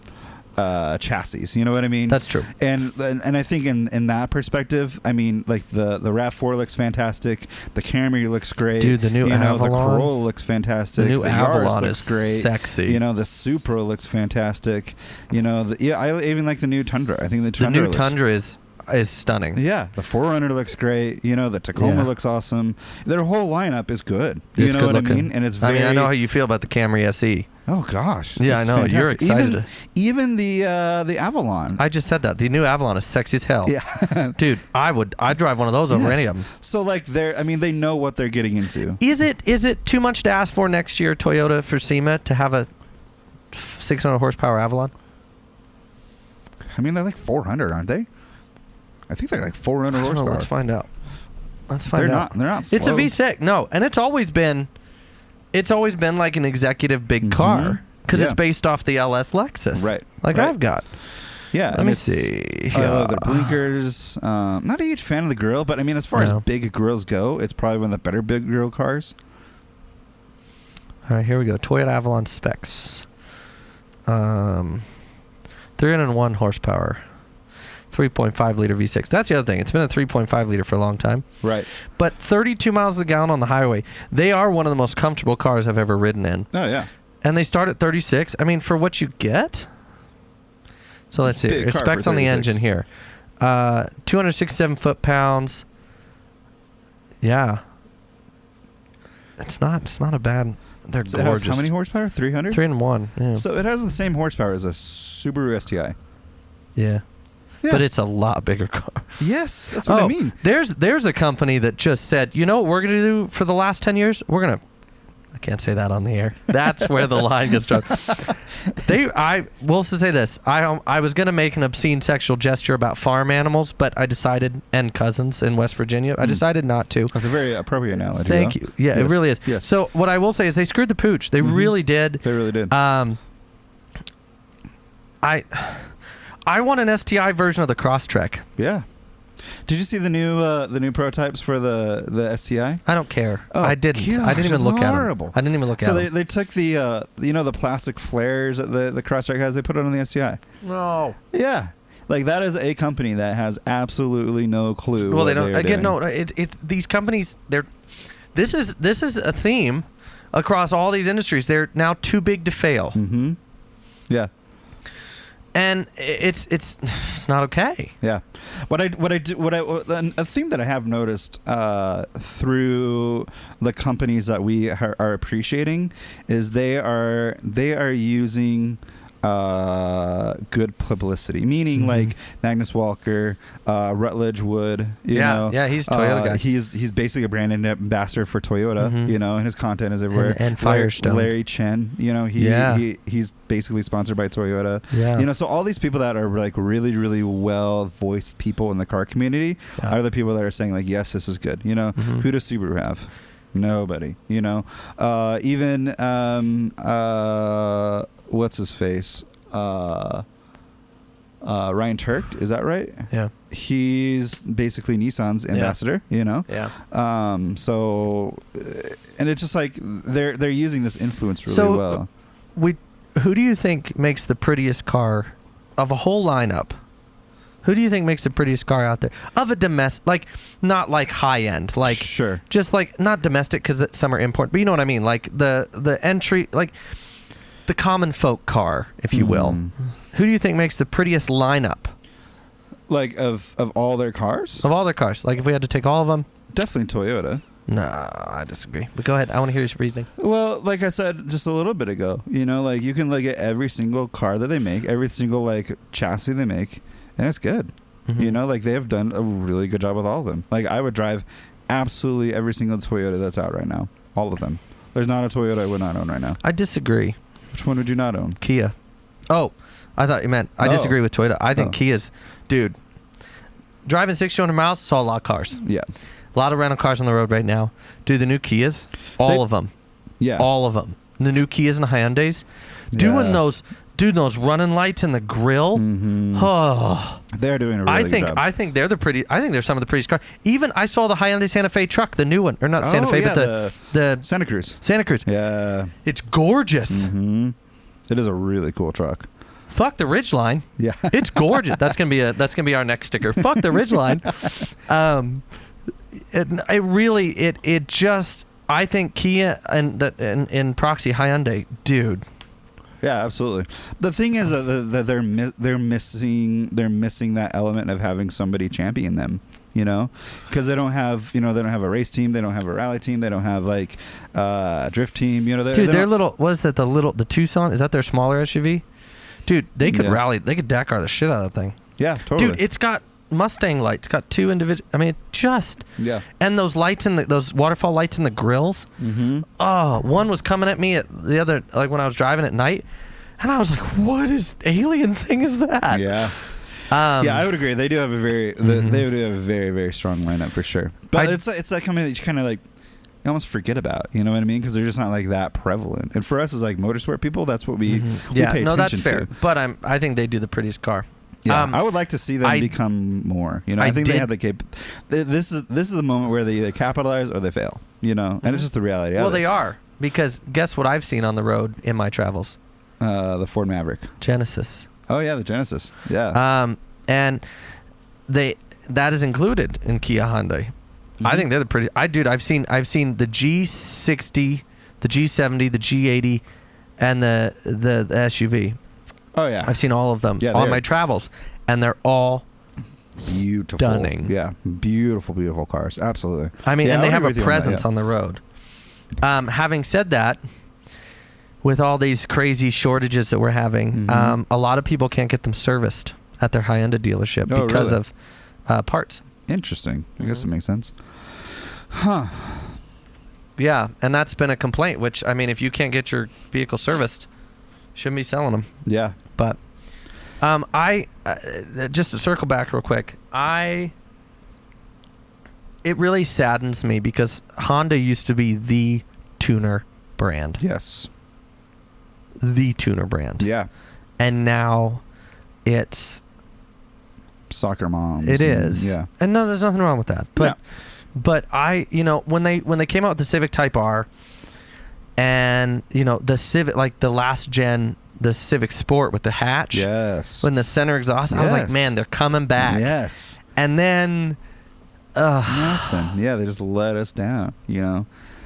B: chassis, you know what I mean?
A: That's true.
B: And I think in that perspective, I mean, like the RAV4 looks fantastic, the Camry looks great,
A: dude. The new Avalon,
B: the Corolla looks fantastic,
A: the new Avalon
B: looks
A: is
B: great,
A: sexy.
B: You know, the Supra looks fantastic. You know, I even like the new Tundra. I think the Tundra
A: Tundra is. is stunning.
B: Yeah, the 4Runner looks great. You know, the Tacoma looks awesome. Their whole lineup is good. You know what I mean? And it's very...
A: I know how you feel about the Camry SE.
B: Oh gosh.
A: Yeah, I know.
B: Fantastic.
A: You're excited.
B: Even the Avalon.
A: I just said that. The new Avalon is sexy as hell.
B: Yeah.
A: Dude, I'd drive one of those over any of them.
B: So like they know what they're getting into.
A: Is it too much to ask for next year, Toyota, for SEMA to have a 600 horsepower Avalon?
B: I mean, they're like 400, aren't they? I think they're like 400 horsepower.
A: Let's find out. They're
B: not slow.
A: It's a V6. No, and it's always been like an executive big car because it's based off the LS Lexus.
B: Right.
A: I've got.
B: Yeah.
A: Let me see.
B: I love the blinkers. Not a huge fan of the grill, but I mean, as far as big grills go, it's probably one of the better big grill cars.
A: All right, here we go. Toyota Avalon specs. 301 horsepower. 3.5 liter V6. That's the other thing. It's been a 3.5 liter for a long time.
B: Right.
A: But 32 miles a gallon on the highway. They are one of the most comfortable cars I've ever ridden in.
B: Oh, yeah.
A: And they start at 36. I mean, for what you get. So let's see. Specs on the engine here. 267 foot-pounds. Yeah. It's not a bad... They're gorgeous.
B: It has how many horsepower? 300?
A: 301. Yeah.
B: So it has the same horsepower as a Subaru STI.
A: Yeah. But it's a lot bigger car.
B: Yes, that's what I mean.
A: There's a company that just said, you know what we're going to do for the last 10 years? We're going to... I can't say that on the air. That's where the line gets drawn. I will say this. I was going to make an obscene sexual gesture about farm animals, but I decided, and cousins in West Virginia, I decided not to.
B: That's a very appropriate analogy.
A: Thank you. Yeah, yes. It really is. Yes. So what I will say is they screwed the pooch. They really did.
B: They really did.
A: I want an STI version of the Crosstrek.
B: Yeah. Did you see the new prototypes for the STI?
A: I don't care.
B: Oh,
A: I didn't.
B: Gosh,
A: I didn't even look at them. I didn't even look at them.
B: So they took the the plastic flares that the Crosstrek has. They put it on the STI.
A: No.
B: Yeah. Like that is a company that has absolutely no clue.
A: Well, they don't. Again, no. These companies. This is a theme across all these industries. They're now too big to fail.
B: Mm-hmm. Yeah.
A: And it's not okay.
B: Yeah, a theme that I have noticed through the companies that we are appreciating is they are using good publicity, meaning like Magnus Walker, Rutledge Wood. You know,
A: he's a Toyota guy.
B: He's basically a brand ambassador for Toyota. You know, and his content is everywhere.
A: And Firestone.
B: Larry Chen. You know, he's basically sponsored by Toyota. Yeah. You know, so all these people that are like really, really well voiced people in the car community are the people that are saying like, yes, this is good. You know, who does Subaru have? Nobody. You know, even what's his face? Ryan Turk, is that right?
A: Yeah.
B: He's basically Nissan's ambassador, you know?
A: Yeah.
B: So, and it's just like they're using this influence really well.
A: Who do you think makes the prettiest car of a whole lineup? Who do you think makes the prettiest car out there? Of a domestic, like, not like high end, like,
B: sure.
A: Just like, not domestic because some are import, but you know what I mean? Like the entry, like the common folk car, if you will. Who do you think makes the prettiest lineup?
B: Like of all their cars?
A: Of all their cars. Like if we had to take all of them?
B: Definitely Toyota.
A: No, I disagree. But go ahead. I want to hear your reasoning.
B: Well, like I said just a little bit ago, you know, like you can look at every single car that they make, every single like chassis they make, and it's good. You know, like they have done a really good job with all of them. Like I would drive absolutely every single Toyota that's out right now. All of them. There's not a Toyota I would not own right now.
A: I disagree.
B: Which one would you not own?
A: Kia. Oh, I thought you meant. I disagree with Toyota. I think Kia's, dude. Driving 600 miles, saw a lot of cars.
B: Yeah.
A: A lot of rental cars on the road right now. Dude, the new Kias, all of them. Yeah. All of them. The new Kias and Hyundais. Doing those running lights in the grill. Oh.
B: They're doing a really good job.
A: I think they're some of the prettiest cars. Even I saw the Hyundai Santa Fe truck, the new one. Or not Santa Fe, but the
B: Santa Cruz.
A: Santa Cruz.
B: Yeah.
A: It's gorgeous.
B: It is a really cool truck.
A: Fuck the Ridgeline. Yeah. It's gorgeous. That's gonna be our next sticker. Fuck the Ridgeline. I think Kia and Proxy Hyundai, dude.
B: Yeah, absolutely. The thing is that they're missing that element of having somebody champion them. Because they don't have they don't have a race team, they don't have a rally team, they don't have like a drift team.
A: Their little the Tucson, is that their smaller SUV? Dude, they could rally, they could Dakar the shit out of the thing.
B: Yeah, totally.
A: Dude, it's got Mustang lights, it's got 2 individual. I mean, and those lights those waterfall lights in the grills.
B: Mm-hmm.
A: Oh, one was coming at me at the other, like when I was driving at night, and I was like, "What is alien thing is that?"
B: Yeah. I would agree. They do have a very they do have a very, very strong lineup for sure. But it's that company that you kind of like you almost forget about. You know what I mean? Because they're just not like that prevalent. And for us as like motorsport people, that's what we pay attention to.
A: That's fair. But I think they do the prettiest car.
B: Yeah, I would like to see them become more. I think they have the This is the moment where they either capitalize or they fail. And it's just the reality.
A: Well, they are, because guess what I've seen on the road in my travels?
B: The Ford Maverick,
A: Genesis.
B: Oh yeah, the Genesis. Yeah.
A: And that is included in Kia Hyundai. Mm-hmm. I think they're the pretty. I've seen the G60, the G70, the G80, and the SUV.
B: Oh yeah.
A: I've seen all of them on my travels, and they're all
B: beautiful,
A: stunning.
B: Yeah, beautiful cars. Absolutely.
A: I mean, and they have a presence on the road. Having said that, with all these crazy shortages that we're having, a lot of people can't get them serviced at their Hyundai dealership because of parts.
B: Interesting. I guess it makes sense. Huh.
A: Yeah, and that's been a complaint, which, I mean, if you can't get your vehicle serviced, shouldn't be selling them.
B: Yeah.
A: But I just to circle back real quick, it really saddens me because Honda used to be the tuner brand.
B: Yes.
A: The tuner brand.
B: Yeah. And
A: now it's
B: soccer moms.
A: It is.
B: Yeah.
A: And no, there's nothing wrong with that. But but when they came out with the Civic Type R and the Civic, like the last gen, the Civic Sport with the hatch.
B: Yes.
A: When the center exhaust, I was like, man, they're coming back.
B: Yes.
A: And then
B: nothing. Yeah, they just let us down,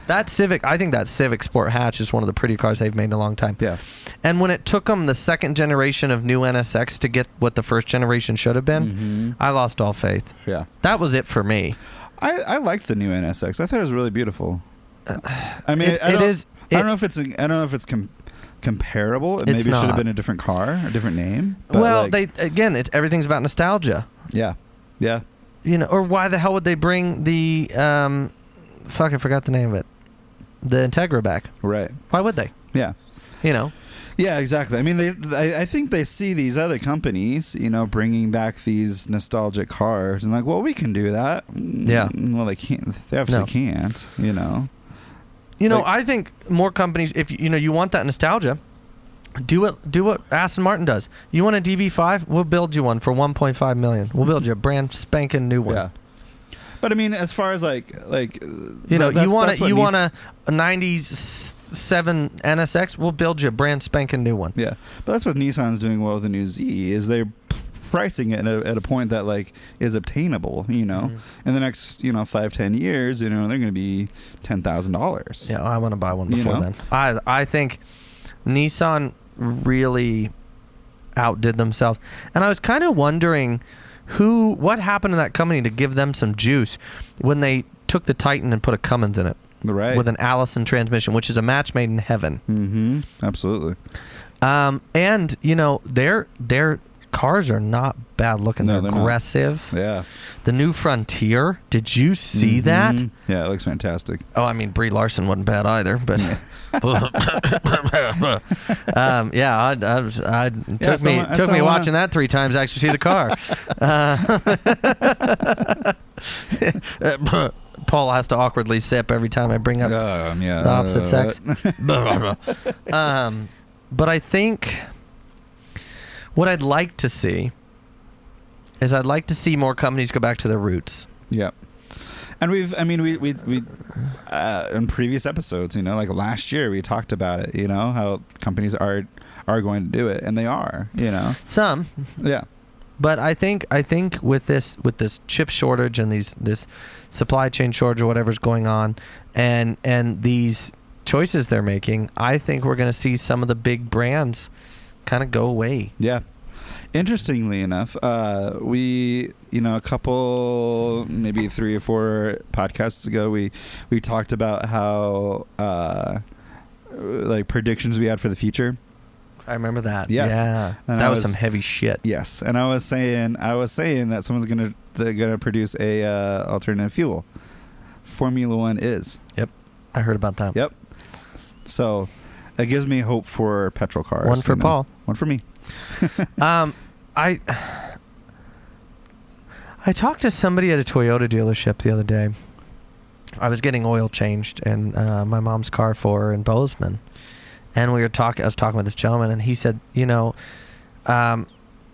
A: That Civic, I think that Civic Sport hatch is one of the pretty cars they've made in a long time.
B: Yeah.
A: And when it took them the second generation of new NSX to get what the first generation should have been, I lost all faith.
B: Yeah.
A: That was it for me.
B: I liked the new NSX. I thought it was really beautiful. I mean, I don't know if it's comparable.
A: It's
B: maybe it should
A: not.
B: have been a different car, a different name. But
A: well, everything's about nostalgia.
B: Yeah. Yeah.
A: Or why the hell would they bring the I forgot the name of it. The Integra back.
B: Right.
A: Why would they?
B: Yeah. Yeah, exactly. I mean, I think they see these other companies, bringing back these nostalgic cars, and like, well, we can do that.
A: Yeah.
B: Well, they can't. They obviously can't.
A: I think more companies, if you want that nostalgia, do what Aston Martin does. You want a DB5? We'll build you one for $1.5 million. We'll build you a brand spanking new one.
B: Yeah. But I mean, as far as
A: you want a 97 NSX, we'll build you a brand spanking new one.
B: Yeah, but that's what Nissan's doing well with the new Z, is they're pricing it at a point that is obtainable. In the next 5-10 years, they're going to be $10,000.
A: Yeah, I want to buy one before then. I think Nissan really outdid themselves, and I was kind of wondering what happened to that company to give them some juice when they took the Titan and put a Cummins in it,
B: right,
A: with an Allison transmission, which is a match made in heaven.
B: Mm-hmm. Absolutely.
A: And their cars are not bad looking.
B: No,
A: they're aggressive.
B: Not. Yeah.
A: The new Frontier, did you see that?
B: Yeah, it looks fantastic.
A: Oh, I mean, Brie Larson wasn't bad either, but took me watching that 3 times to actually see the car. Paul has to awkwardly sip every time I bring up the opposite sex. But I think what I'd like to see is more companies go back to their roots.
B: Yeah. And we in previous episodes, like last year we talked about it, how companies are going to do it, and they are,
A: Some.
B: Yeah.
A: But I think with this chip shortage and this supply chain shortage or whatever's going on, and these choices they're making, I think we're going to see some of the big brands kind of go away.
B: Yeah. Interestingly enough, we, a couple, maybe 3 or 4 podcasts ago, we talked about how, like, predictions we had for the future.
A: I remember that.
B: Yes.
A: Yeah.
B: And
A: that was some heavy shit.
B: Yes. And I was saying that someone's they're gonna produce a alternative fuel. Formula One is.
A: Yep. I heard about that.
B: Yep. So it gives me hope for petrol cars.
A: One for Paul.
B: One for me.
A: I talked to somebody at a Toyota dealership the other day. I was getting oil changed in my mom's car for her in Bozeman, and I was talking with this gentleman, and he said,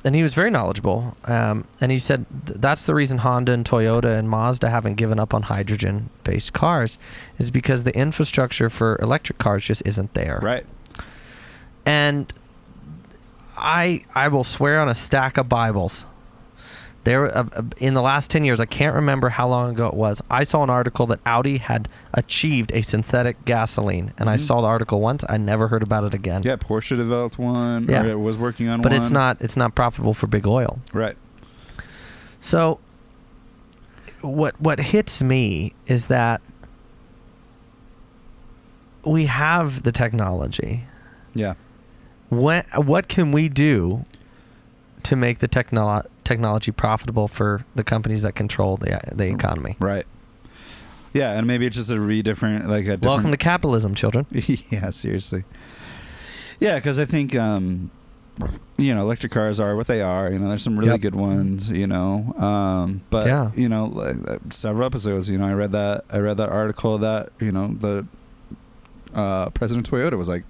A: and he was very knowledgeable, and he said that's the reason Honda and Toyota and Mazda haven't given up on hydrogen-based cars, is because the infrastructure for electric cars just isn't there.
B: Right.
A: And I will swear on a stack of Bibles, there in the last 10 years, I can't remember how long ago it was, I saw an article that Audi had achieved a synthetic gasoline, and I saw the article once. I never heard about it again.
B: Yeah, Porsche developed one.
A: Yeah.
B: Or it was working on
A: but
B: one.
A: But it's not profitable for big oil.
B: Right.
A: So what hits me is that we have the technology.
B: Yeah.
A: What can we do to make the technology profitable for the companies that control the economy?
B: Right. Yeah, and maybe it's just a different.
A: Welcome to capitalism, children.
B: Yeah, seriously. Yeah, because I think electric cars are what they are. There's some really good ones. But
A: yeah.
B: Several episodes. I read that article that the president of Toyota was like,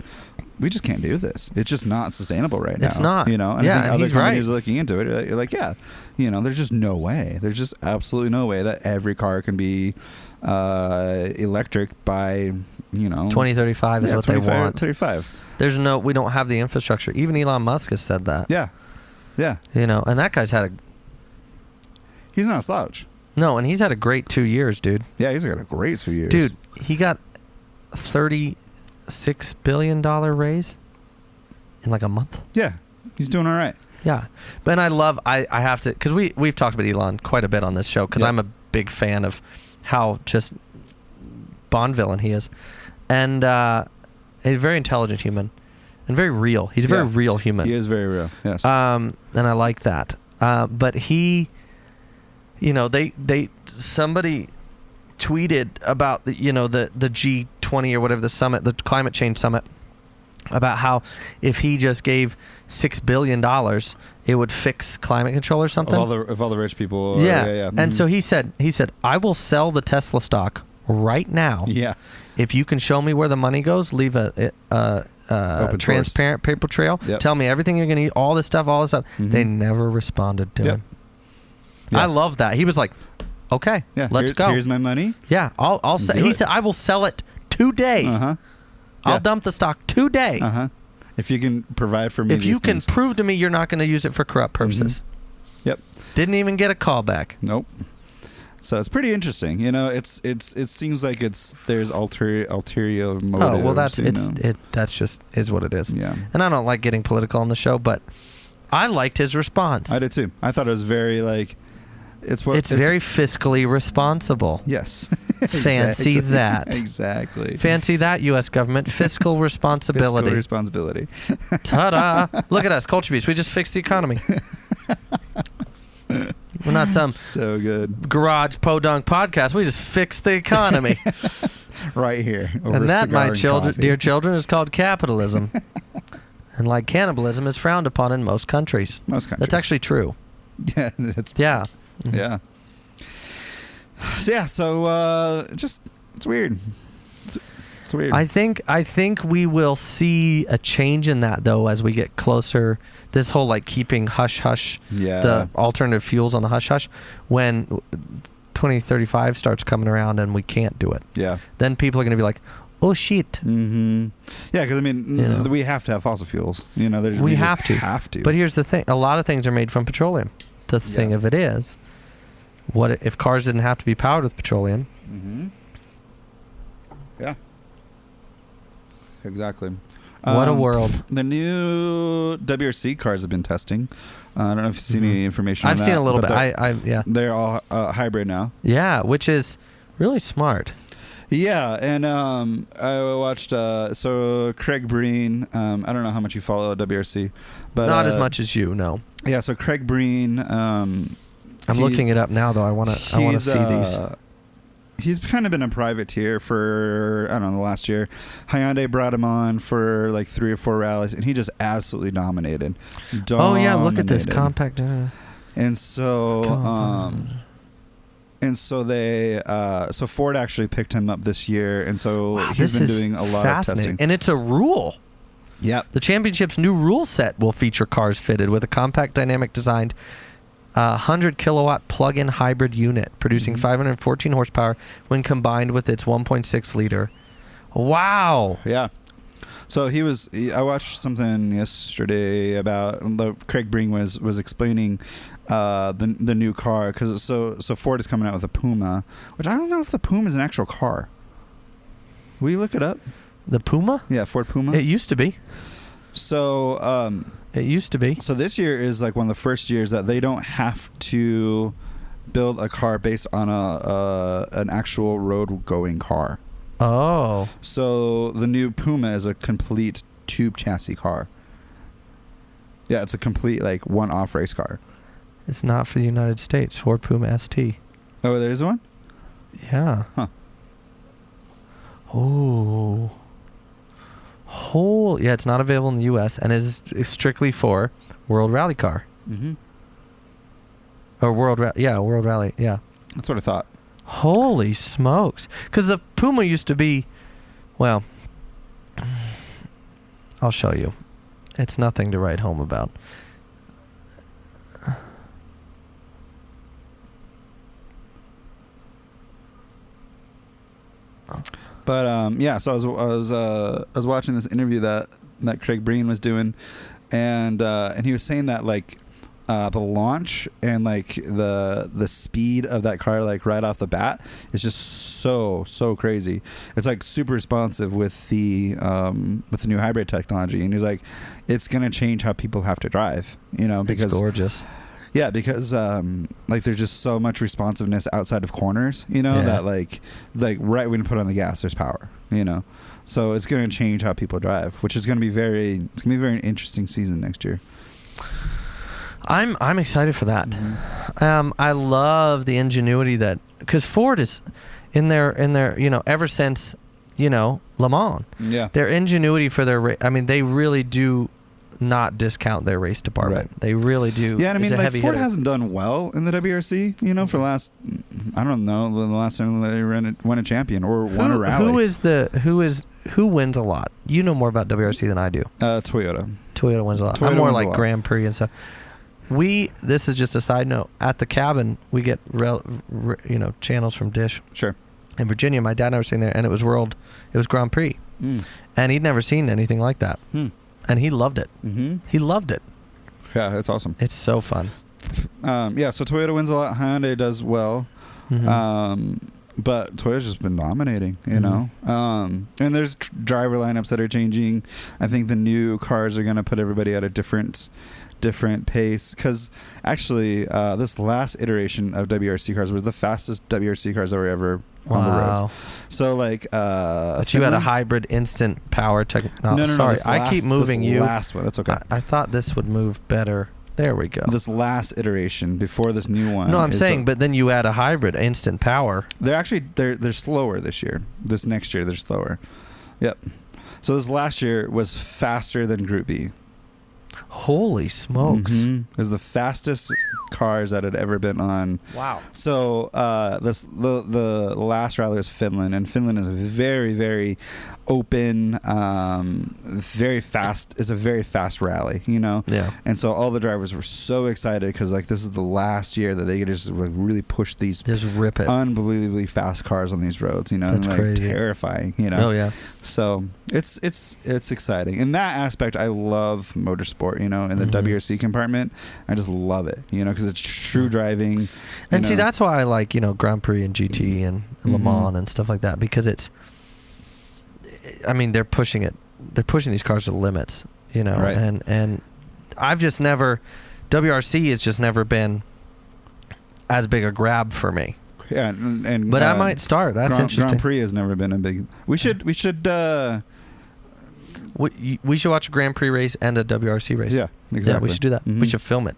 B: we just can't do this. It's just not sustainable right now.
A: It's not.
B: And I think other
A: he's
B: companies
A: right.
B: are looking into it. You're like, yeah, there's just no way. There's just absolutely no way that every car can be electric by
A: 2035 is what they want.
B: 35.
A: We don't have the infrastructure. Even Elon Musk has said that.
B: Yeah. Yeah.
A: And that guy's
B: he's not a slouch.
A: No, and he's had a great 2 years, dude.
B: Yeah, he's got a great 2 years.
A: Dude, he got $36 billion raise in like a month.
B: Yeah, he's doing all right.
A: Yeah, but I have to, because we've talked about Elon quite a bit on this show, because I'm a big fan of how just Bond villain he is, and a very intelligent human and very real. He's a very real human.
B: He is very real. Yes.
A: And I like that. But he, somebody tweeted about the G20 or whatever, the summit, the climate change summit, about how if he just gave $6 billion, it would fix climate control or something.
B: Of all the rich people.
A: Yeah.
B: Mm-hmm.
A: And so he said, I will sell the Tesla stock right now.
B: Yeah.
A: If you can show me where the money goes, leave a transparent paper trail.
B: Yep.
A: Tell me everything you're going to eat, all this stuff.
B: Mm-hmm.
A: They never responded to him.
B: Yeah.
A: I love that. He was like, okay, let's go.
B: Here's my money.
A: Yeah, I'll sell. He said, I will sell it today.
B: Uh-huh.
A: I'll dump the stock today.
B: Uh-huh. If you can provide for me
A: if you can prove to me you're not going to use it for corrupt purposes.
B: Mm-hmm. Yep.
A: Didn't even get a call back.
B: Nope. So it's pretty interesting. It seems like there's ulterior motives.
A: Oh, well, that's just is what it is.
B: Yeah.
A: And I don't like getting political on the show, but I liked his response.
B: I did too. I thought it was very it's
A: very fiscally responsible.
B: Yes.
A: Fancy that.
B: Exactly.
A: Fancy that, U.S. government. Fiscal responsibility.
B: Fiscal responsibility.
A: Ta-da. Look at us, Culture Beast. We just fixed the economy. We're not some
B: so good
A: garage podunk podcast. We just fixed the economy.
B: Right here. Over
A: and that, my
B: coffee.
A: dear children, is called capitalism. And like cannibalism is frowned upon in most countries. That's actually true.
B: Yeah.
A: Yeah.
B: Yeah. So it's weird. It's weird.
A: I think we will see a change in that, though, as we get closer. This whole keeping hush hush, the alternative fuels on the hush hush, when 2035 starts coming around and we can't do it.
B: Yeah.
A: Then people are going to be like, oh shit.
B: Mm-hmm. Yeah, because we have to have fossil fuels.
A: We have to. But here's the thing: a lot of things are made from petroleum. The thing of it is, what if cars didn't have to be powered with petroleum?
B: Mm-hmm. Yeah. exactly.
A: What a world.
B: The new WRC cars have been testing. I don't know if you've seen any information on that.
A: I've seen a little bit.
B: Yeah. They're all hybrid now.
A: Yeah, which is really smart.
B: Yeah, and I watched, so Craig Breen, I don't know how much you follow WRC. But
A: not as much as you, no.
B: Yeah, so Craig Breen...
A: I'm looking it up now, though. I want to see these.
B: He's kind of been a privateer for, I don't know, the last year. Hyundai brought him on for like 3 or 4 rallies, and he just absolutely dominated.
A: Oh, yeah, look at this compact.
B: And so... so Ford actually picked him up this year, and so he's been doing a lot of testing.
A: And it's a rule.
B: Yep.
A: The championship's new rule set will feature cars fitted with a compact, dynamic designed 100 kilowatt plug-in hybrid unit, producing 514 horsepower when combined with its 1.6 liter. Wow.
B: Yeah. So I watched something yesterday about Craig Breen was explaining the new car, because so Ford is coming out with a Puma, which I don't know if the Puma is an actual car. Will you look it up?
A: The Puma?
B: Yeah, Ford Puma.
A: It used to be.
B: So
A: it used to be.
B: So this year is like one of the first years that they don't have to build a car based on an actual road going car.
A: Oh.
B: So the new Puma is a complete tube chassis car. Yeah, it's a complete like one-off race car.
A: It's not for the United States. Ford Puma ST.
B: Oh, there's one?
A: Yeah.
B: Huh.
A: Oh. Yeah, it's not available in the U.S. and is strictly for World Rally Car.
B: Mm-hmm.
A: Or World Rally, yeah.
B: That's what I thought.
A: Holy smokes. Because the Puma used to be, well, I'll show you. It's nothing to write home about.
B: But yeah, so I was watching this interview that Craig Breen was doing, and he was saying that like the launch and like the speed of that car like right off the bat is just so crazy. It's like super responsive with the new hybrid technology, and he's like, it's gonna change how people have to drive, because
A: it's gorgeous.
B: Yeah, because like there's just so much responsiveness outside of corners, that like right when you put on the gas, there's power, So it's going to change how people drive, which is going to be very interesting season next year.
A: I'm excited for that.
B: Mm-hmm.
A: I love the ingenuity because Ford is in their ever since Le Mans.
B: Yeah.
A: Their ingenuity for they really do not discount their race department. Right. They really do.
B: Yeah, and I mean, like Ford hasn't done well in the WRC, for the last, I don't know, the last time they won a champion or won a rally.
A: Who wins a lot? You know more about WRC than I do.
B: Toyota.
A: Toyota wins a lot. I'm more like Grand Prix and stuff. This is just a side note. At the cabin, we get channels from Dish.
B: Sure.
A: In Virginia, my dad and I were sitting there, and it was Grand Prix, and he'd never seen anything like that. And he loved it. Mm-hmm. He loved it.
B: Yeah, it's awesome.
A: It's so fun.
B: Yeah, so Toyota wins a lot. Hyundai does well. Mm-hmm. But Toyota's just been dominating, know. And there's driver lineups that are changing. I think the new cars are going to put everybody at a different pace, because actually this last iteration of WRC cars was the fastest WRC cars that were ever on the roads. So like
A: but you had a hybrid instant power technology.
B: No,
A: sorry, I keep moving you.
B: Last one, that's okay.
A: I thought this would move better. There we go.
B: This last iteration before this new one.
A: No, I'm saying, but then you add a hybrid instant power.
B: They're actually they're slower this year. This next year they're slower. Yep. So this last year was faster than Group B.
A: Holy smokes.
B: It was the fastest cars that had ever been on.
A: Wow.
B: So the last rally was Finland, and Finland is a very, very open, very fast. It's a very fast rally,
A: Yeah.
B: And so all the drivers were so excited because like this is the last year that they could just like really push these
A: just rip it
B: unbelievably fast cars on these roads.
A: That's
B: and, like,
A: crazy.
B: Terrifying.
A: Oh yeah.
B: So it's exciting in that aspect. I love motorsport. In the WRC compartment, I just love it. Because it's true driving.
A: And see, that's why I like Grand Prix and GT and Le Mans and stuff like that, because they're pushing it they're pushing these cars to the limits, you know,
B: Right.
A: and I've just never, WRC has just never been as big a grab for me.
B: Yeah, and
A: But I might start. That's interesting.
B: Grand Prix has never been a big. We should.
A: We should watch a Grand Prix race and a WRC race.
B: Yeah, exactly.
A: Yeah, we should do that.
B: Mhm.
A: We should film it.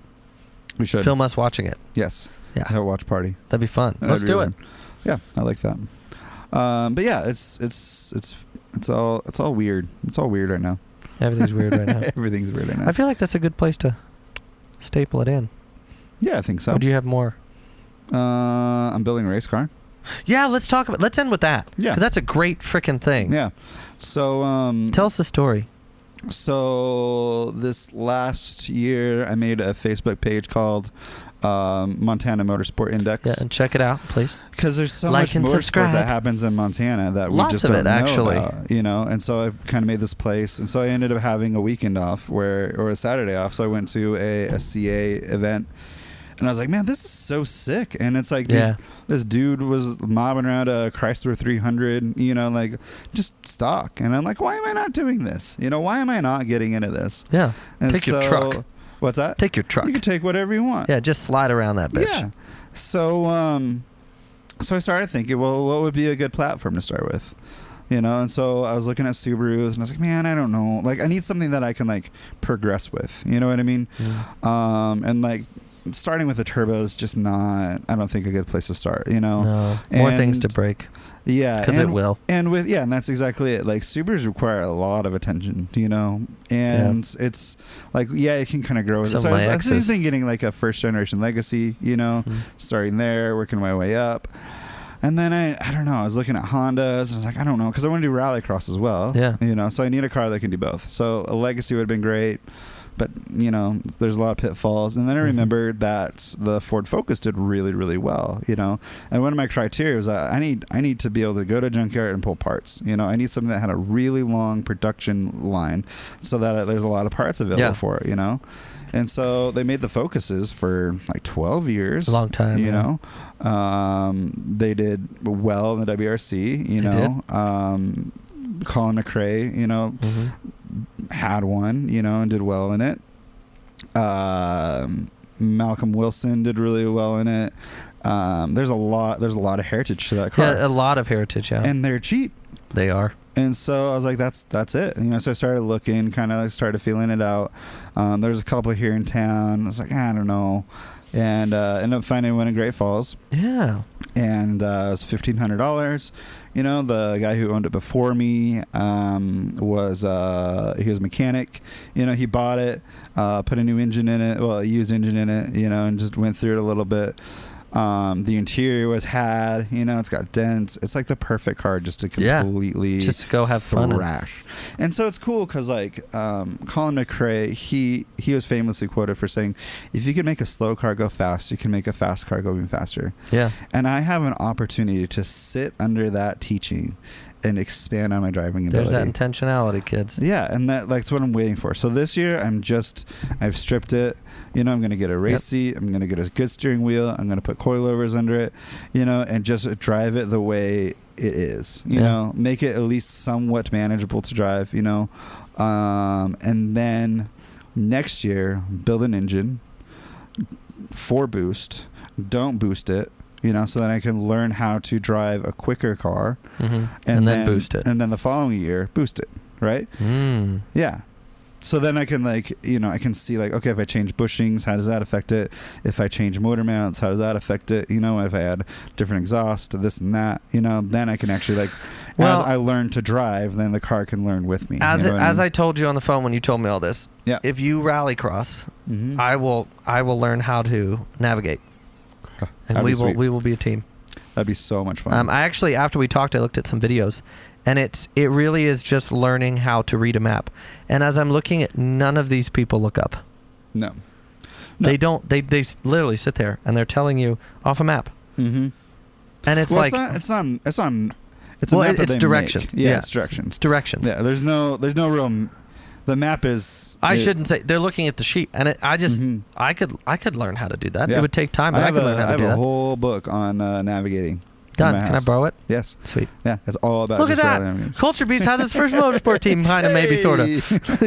B: We should
A: Film us watching it.
B: Yes.
A: Yeah.
B: Have a watch party.
A: That'd be fun.
B: That'd
A: Let's
B: be
A: do
B: fun.
A: it.
B: Yeah, I like that. But yeah, it's all weird. It's all weird right now.
A: Everything's weird right now.
B: Everything's weird right now.
A: I feel like that's a good place to staple it in.
B: Yeah, I think so.
A: Or do you have more?
B: I'm building a race car.
A: Yeah, let's end with that.
B: Yeah.
A: Because that's a great freaking thing.
B: Yeah. So
A: Tell us the story.
B: So this last year, I made a Facebook page called Montana Motorsport Index.
A: Yeah, and check it out, please.
B: Because there's so
A: Like
B: much
A: and
B: motorsport
A: subscribe.
B: that happens in Montana that we
A: Lots
B: just
A: of
B: don't
A: it,
B: know
A: actually.
B: about, you know. And so I kind of made this place, and so I ended up having a weekend off, or a Saturday off. So I went to a CA event, and I was like, man, this is so sick. And it's like this dude was mobbing around a Chrysler 300, you know, like just stock. And I'm like, why am I not doing this? You know, why am I not getting into this?
A: Yeah.
B: And
A: Take your truck.
B: What's that?
A: Take your truck.
B: You can take whatever you want.
A: Yeah, just slide around that bitch.
B: Yeah. So so I started thinking, well, what would be a good platform to start with? You know, and so I was looking at Subarus, and I was like, man, I don't know. Like, I need something that I can, like, progress with. You know what I mean?
A: Mm.
B: And, like, starting with a turbo is just not, I don't think, a good place to start, you know?
A: No. More things to break.
B: Yeah.
A: Because it will.
B: And that's exactly it. Like, Subarus require a lot of attention, you know? And it's like, it can kind of grow with it. So I was thinking getting like a first generation Legacy, you know, starting there, working my way up. And then I don't know, I was looking at Hondas, and I was like, I don't know, because I want to do rallycross as well. Yeah. You know, so I need a car that can do both. So a Legacy would have been great. But, you know, there's a lot of pitfalls. And then I remembered that the Ford Focus did really, really well, you know. And one of my criteria was I need to be able to go to a junkyard and pull parts. You know, I need something that had a really long production line so that there's a lot of parts available for it, you know. And so they made the Focuses for like 12 years.
A: A long time,
B: you know. They did well in the WRC, you know. Colin McRae, you know, had one, you know, and did well in it. Malcolm Wilson did really well in it. There's a lot of heritage to that car.
A: Yeah, a lot of heritage, yeah.
B: And they're cheap.
A: They are.
B: And so I was like, that's it. You know, so I started looking, kind of started feeling it out. There's a couple here in town. I was like, I don't know. And ended up finding one in Great Falls. Yeah. And it was $1,500. You know, the guy who owned it before me was a mechanic. You know, he bought it, put a new engine in it, a used engine in it, you know, and just went through it a little bit. The interior was you know, it's got dents. It's like the perfect car just to completely
A: just go have fun.
B: And so it's cool because like Colin McRae, he was famously quoted for saying, if you can make a slow car go fast, you can make a fast car go even faster. Yeah. And I have an opportunity to sit under that teaching and expand on my driving ability.
A: There's that intentionality, kids.
B: Yeah, and that's what I'm waiting for. So this year, I've stripped it. You know, I'm going to get a race seat. I'm going to get a good steering wheel. I'm going to put coilovers under it, you know, and just drive it the way it is. You know, make it at least somewhat manageable to drive, you know. And then next year, build an engine, 4-boost, don't boost it. You know, so that I can learn how to drive a quicker car, and then boost it, and then the following year boost it, right? Yeah. So then I can I can see okay, if I change bushings, how does that affect it? If I change motor mounts, how does that affect it? You know, if I add different exhaust to this and that, you know, then I can actually as I learn to drive, then the car can learn with me.
A: As I told you on the phone when you told me all this, if you rallycross, I will learn how to navigate. And we will be a team.
B: That'd be so much fun.
A: I actually, after we talked, I looked at some videos, and it really is just learning how to read a map. And as I'm looking at, none of these people look up. No. They don't. They literally sit there and they're telling you off a map. And it's
B: it's a map
A: it's directions.
B: Yeah, it's directions.
A: It's directions.
B: Yeah, there's no real. The map is.
A: I shouldn't say they're looking at the sheet, and I could learn how to do that.
B: Yeah.
A: It would take time, but I could learn how to do that.
B: I have a whole book on navigating.
A: Done. Can I borrow it?
B: Yes.
A: Sweet.
B: Yeah, it's all about.
A: Look at that. Culture Beast has its first motorsport team. Kind of, maybe, sort of.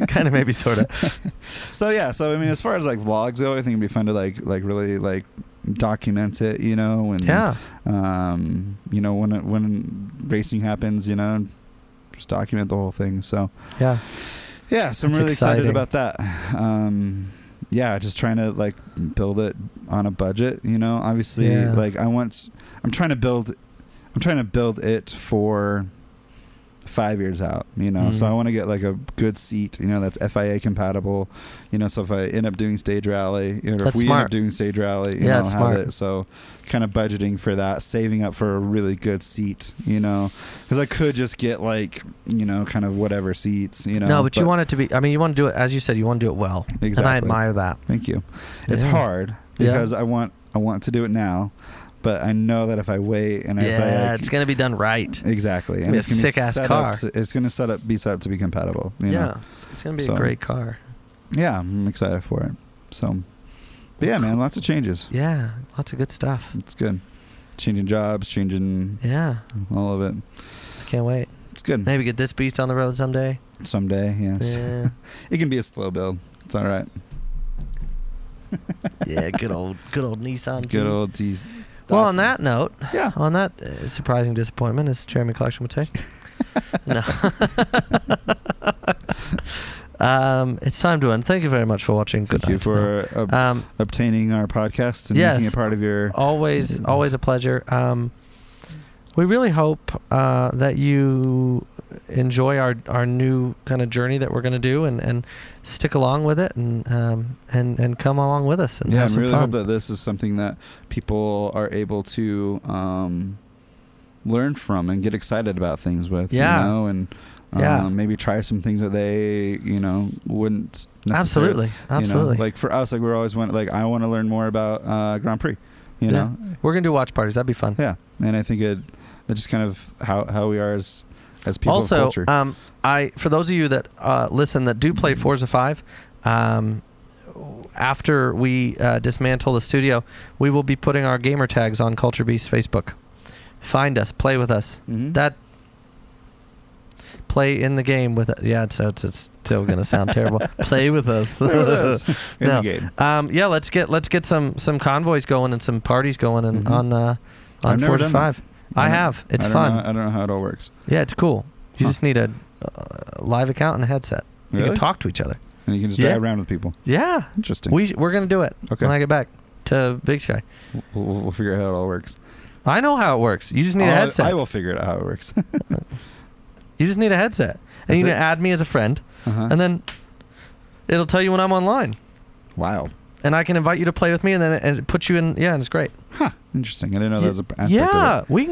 A: Kind of, maybe, sort of.
B: So yeah. So I mean, as far as like vlogs go, I think it'd be fun to like really like document it, you know, and you know, when racing happens, you know, just document the whole thing. So
A: yeah.
B: So I'm really excited about that. Yeah, just trying to like build it on a budget, you know. Obviously, like I'm trying to build it for 5 years out, you know. So I want to get like a good seat, you know, that's FIA compatible, you know. So if I end up doing stage rally, you know, if we end up doing stage rally, you know, have it. So kind of budgeting for that, saving up for a really good seat, you know, because I could just get like, you know, kind of whatever seats, you know.
A: No, but you want it to be. I mean, you want to do it, as you said, you want to do it well.
B: Exactly.
A: And I admire that.
B: Thank you. It's hard because I want to do it now. But I know that if I wait and if I
A: it's gonna be done right.
B: Exactly,
A: and it's gonna be a sick ass car.
B: It's gonna be set up to be compatible. You know?
A: It's gonna be a great car.
B: Yeah, I'm excited for it. So, but yeah, man, lots of changes.
A: Yeah, lots of good stuff.
B: It's good. Changing jobs, changing.
A: Yeah.
B: All of it.
A: I can't wait.
B: It's good.
A: Maybe get this beast on the road someday.
B: Someday, yes.
A: Yeah.
B: It can be a slow build. It's all right.
A: Yeah, good old Nissan.
B: Good old T.
A: Well, on that note,
B: yeah.
A: On that surprising disappointment, as Jeremy Clarkson would say. No. It's time to end. Thank you very much for watching.
B: Thank you for obtaining our podcast and making it part of your.
A: Always a pleasure. We really hope that you enjoy our new kind of journey that we're going to do and stick along with it and come along with us and have some
B: really
A: fun.
B: Hope that this is something that people are able to learn from and get excited about things with, you know, and maybe try some things that they, you know, wouldn't necessarily.
A: Absolutely.
B: You know? Like for us, like we're always like I want to learn more about Grand Prix, you know.
A: We're going to do watch parties. That'd be fun.
B: Yeah. And I think that's just kind of how we are as people
A: also,
B: of culture.
A: for those of you that listen that do play Forza 5, after we dismantle the studio, we will be putting our gamer tags on Culture Beast Facebook. Find us, play with us. That play in the game with it. Yeah, so it's still gonna sound terrible. Play with us.
B: In the game.
A: Let's get some convoys going and some parties going and on Forza 5. I have. It's fun.
B: I don't know how it all works.
A: Yeah, it's cool. You just need a live account and a headset.
B: Really?
A: You can talk to each other.
B: And you can just drive around with people.
A: Yeah.
B: Interesting.
A: We're going to do it when I get back to Big Sky.
B: We'll figure out how it all works.
A: I know how it works. You just need a headset.
B: I will figure out how it works.
A: You just need a headset. And you need to add me as a friend. And then it'll tell you when I'm online.
B: Wow.
A: And I can invite you to play with me and then it puts you in. Yeah, and it's great.
B: Huh. Interesting. I didn't know that was an aspect of it.
A: We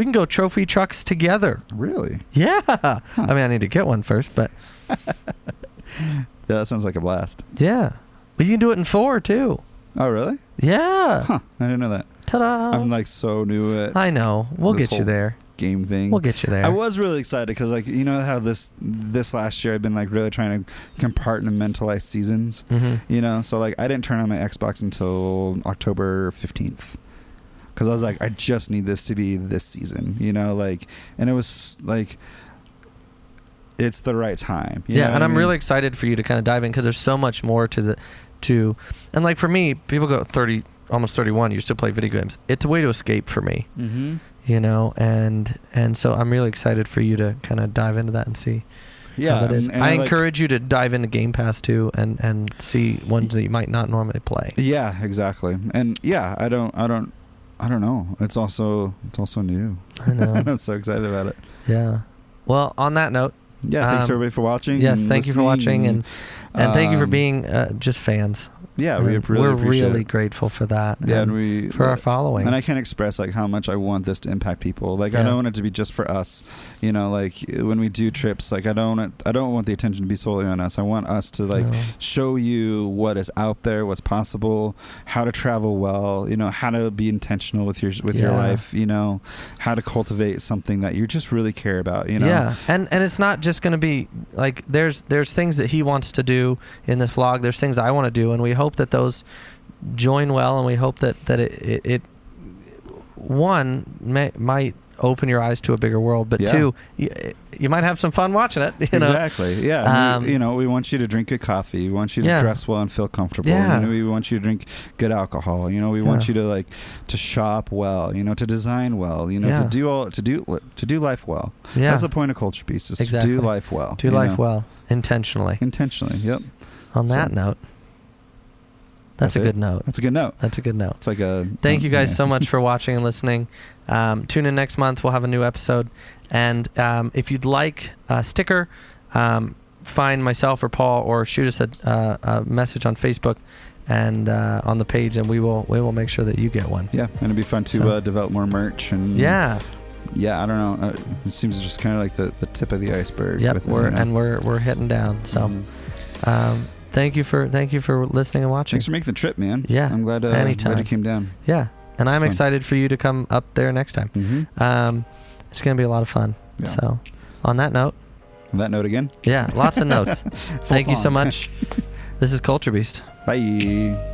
A: can go trophy trucks together.
B: Really?
A: Yeah. Huh. I mean, I need to get one first, but.
B: Yeah, that sounds like a blast.
A: Yeah. But you can do it in 4 too.
B: Oh, really?
A: Yeah.
B: Huh. I didn't know that.
A: Ta-da.
B: I'm like so new at.
A: I know. We'll get you there.
B: Game thing.
A: We'll get you there.
B: I was really excited because, like, you know how this last year I've been like really trying to compartmentalize seasons. You know, so like I didn't turn on my Xbox until October 15th because I was like, I just need this to be this season. You know, like, and it was like. It's the right time. You know
A: and I'm really excited for you to kind of dive in because there's so much more to and like for me, people go 30, almost 31, you still play video games. It's a way to escape for me, you know, and so I'm really excited for you to kind of dive into that and see how that is. I encourage you to dive into Game Pass too and see ones that you might not normally play.
B: Yeah, exactly. And yeah, I don't know. It's also new.
A: I know.
B: I'm so excited about it.
A: Yeah. Well, on that note,
B: yeah, thanks everybody for watching.
A: Yes, thank you for watching and thank you for being just fans.
B: Yeah, we're
A: really grateful for that.
B: Yeah, and
A: for our following.
B: And I can't express like how much I want this to impact people. Like I don't want it to be just for us. You know, like when we do trips, like I don't want the attention to be solely on us. I want us to like show you what is out there, what's possible, how to travel well. You know, how to be intentional with your life. You know, how to cultivate something that you just really care about. You know. Yeah,
A: and it's not just going to be like there's things that he wants to do in this vlog. There's things I want to do, and we hope that those join well, and we hope that one might open your eyes to a bigger world, but two, you might have some fun watching it. You know?
B: Exactly. Yeah. We want you to drink good coffee. We want you to dress well and feel comfortable.
A: Yeah.
B: We want you to drink good alcohol. We want you to to shop well. To design well. To do life well.
A: Yeah.
B: That's the point of Culture Beast, is to do life well.
A: Do life well intentionally.
B: Yep.
A: On that note. That's a good note.
B: That's a good note.
A: That's a good note.
B: It's like a.
A: Thank you guys so much for watching and listening. Tune in next month. We'll have a new episode. And if you'd like a sticker, find myself or Paul, or shoot us a message on Facebook and on the page, and we will make sure that you get one. Yeah, and it'd be fun to develop more merch. And yeah, I don't know. It seems just kind of like the tip of the iceberg. Yep, we're hitting down. So. Thank you for listening and watching. Thanks for making the trip, man. Yeah, I'm glad you came down. Yeah, and I'm excited for you to come up there next time. Mm-hmm. It's gonna be a lot of fun. Yeah. So, on that note. On that note again. Yeah, lots of notes. Thank you so much. This is Culture Beast. Bye.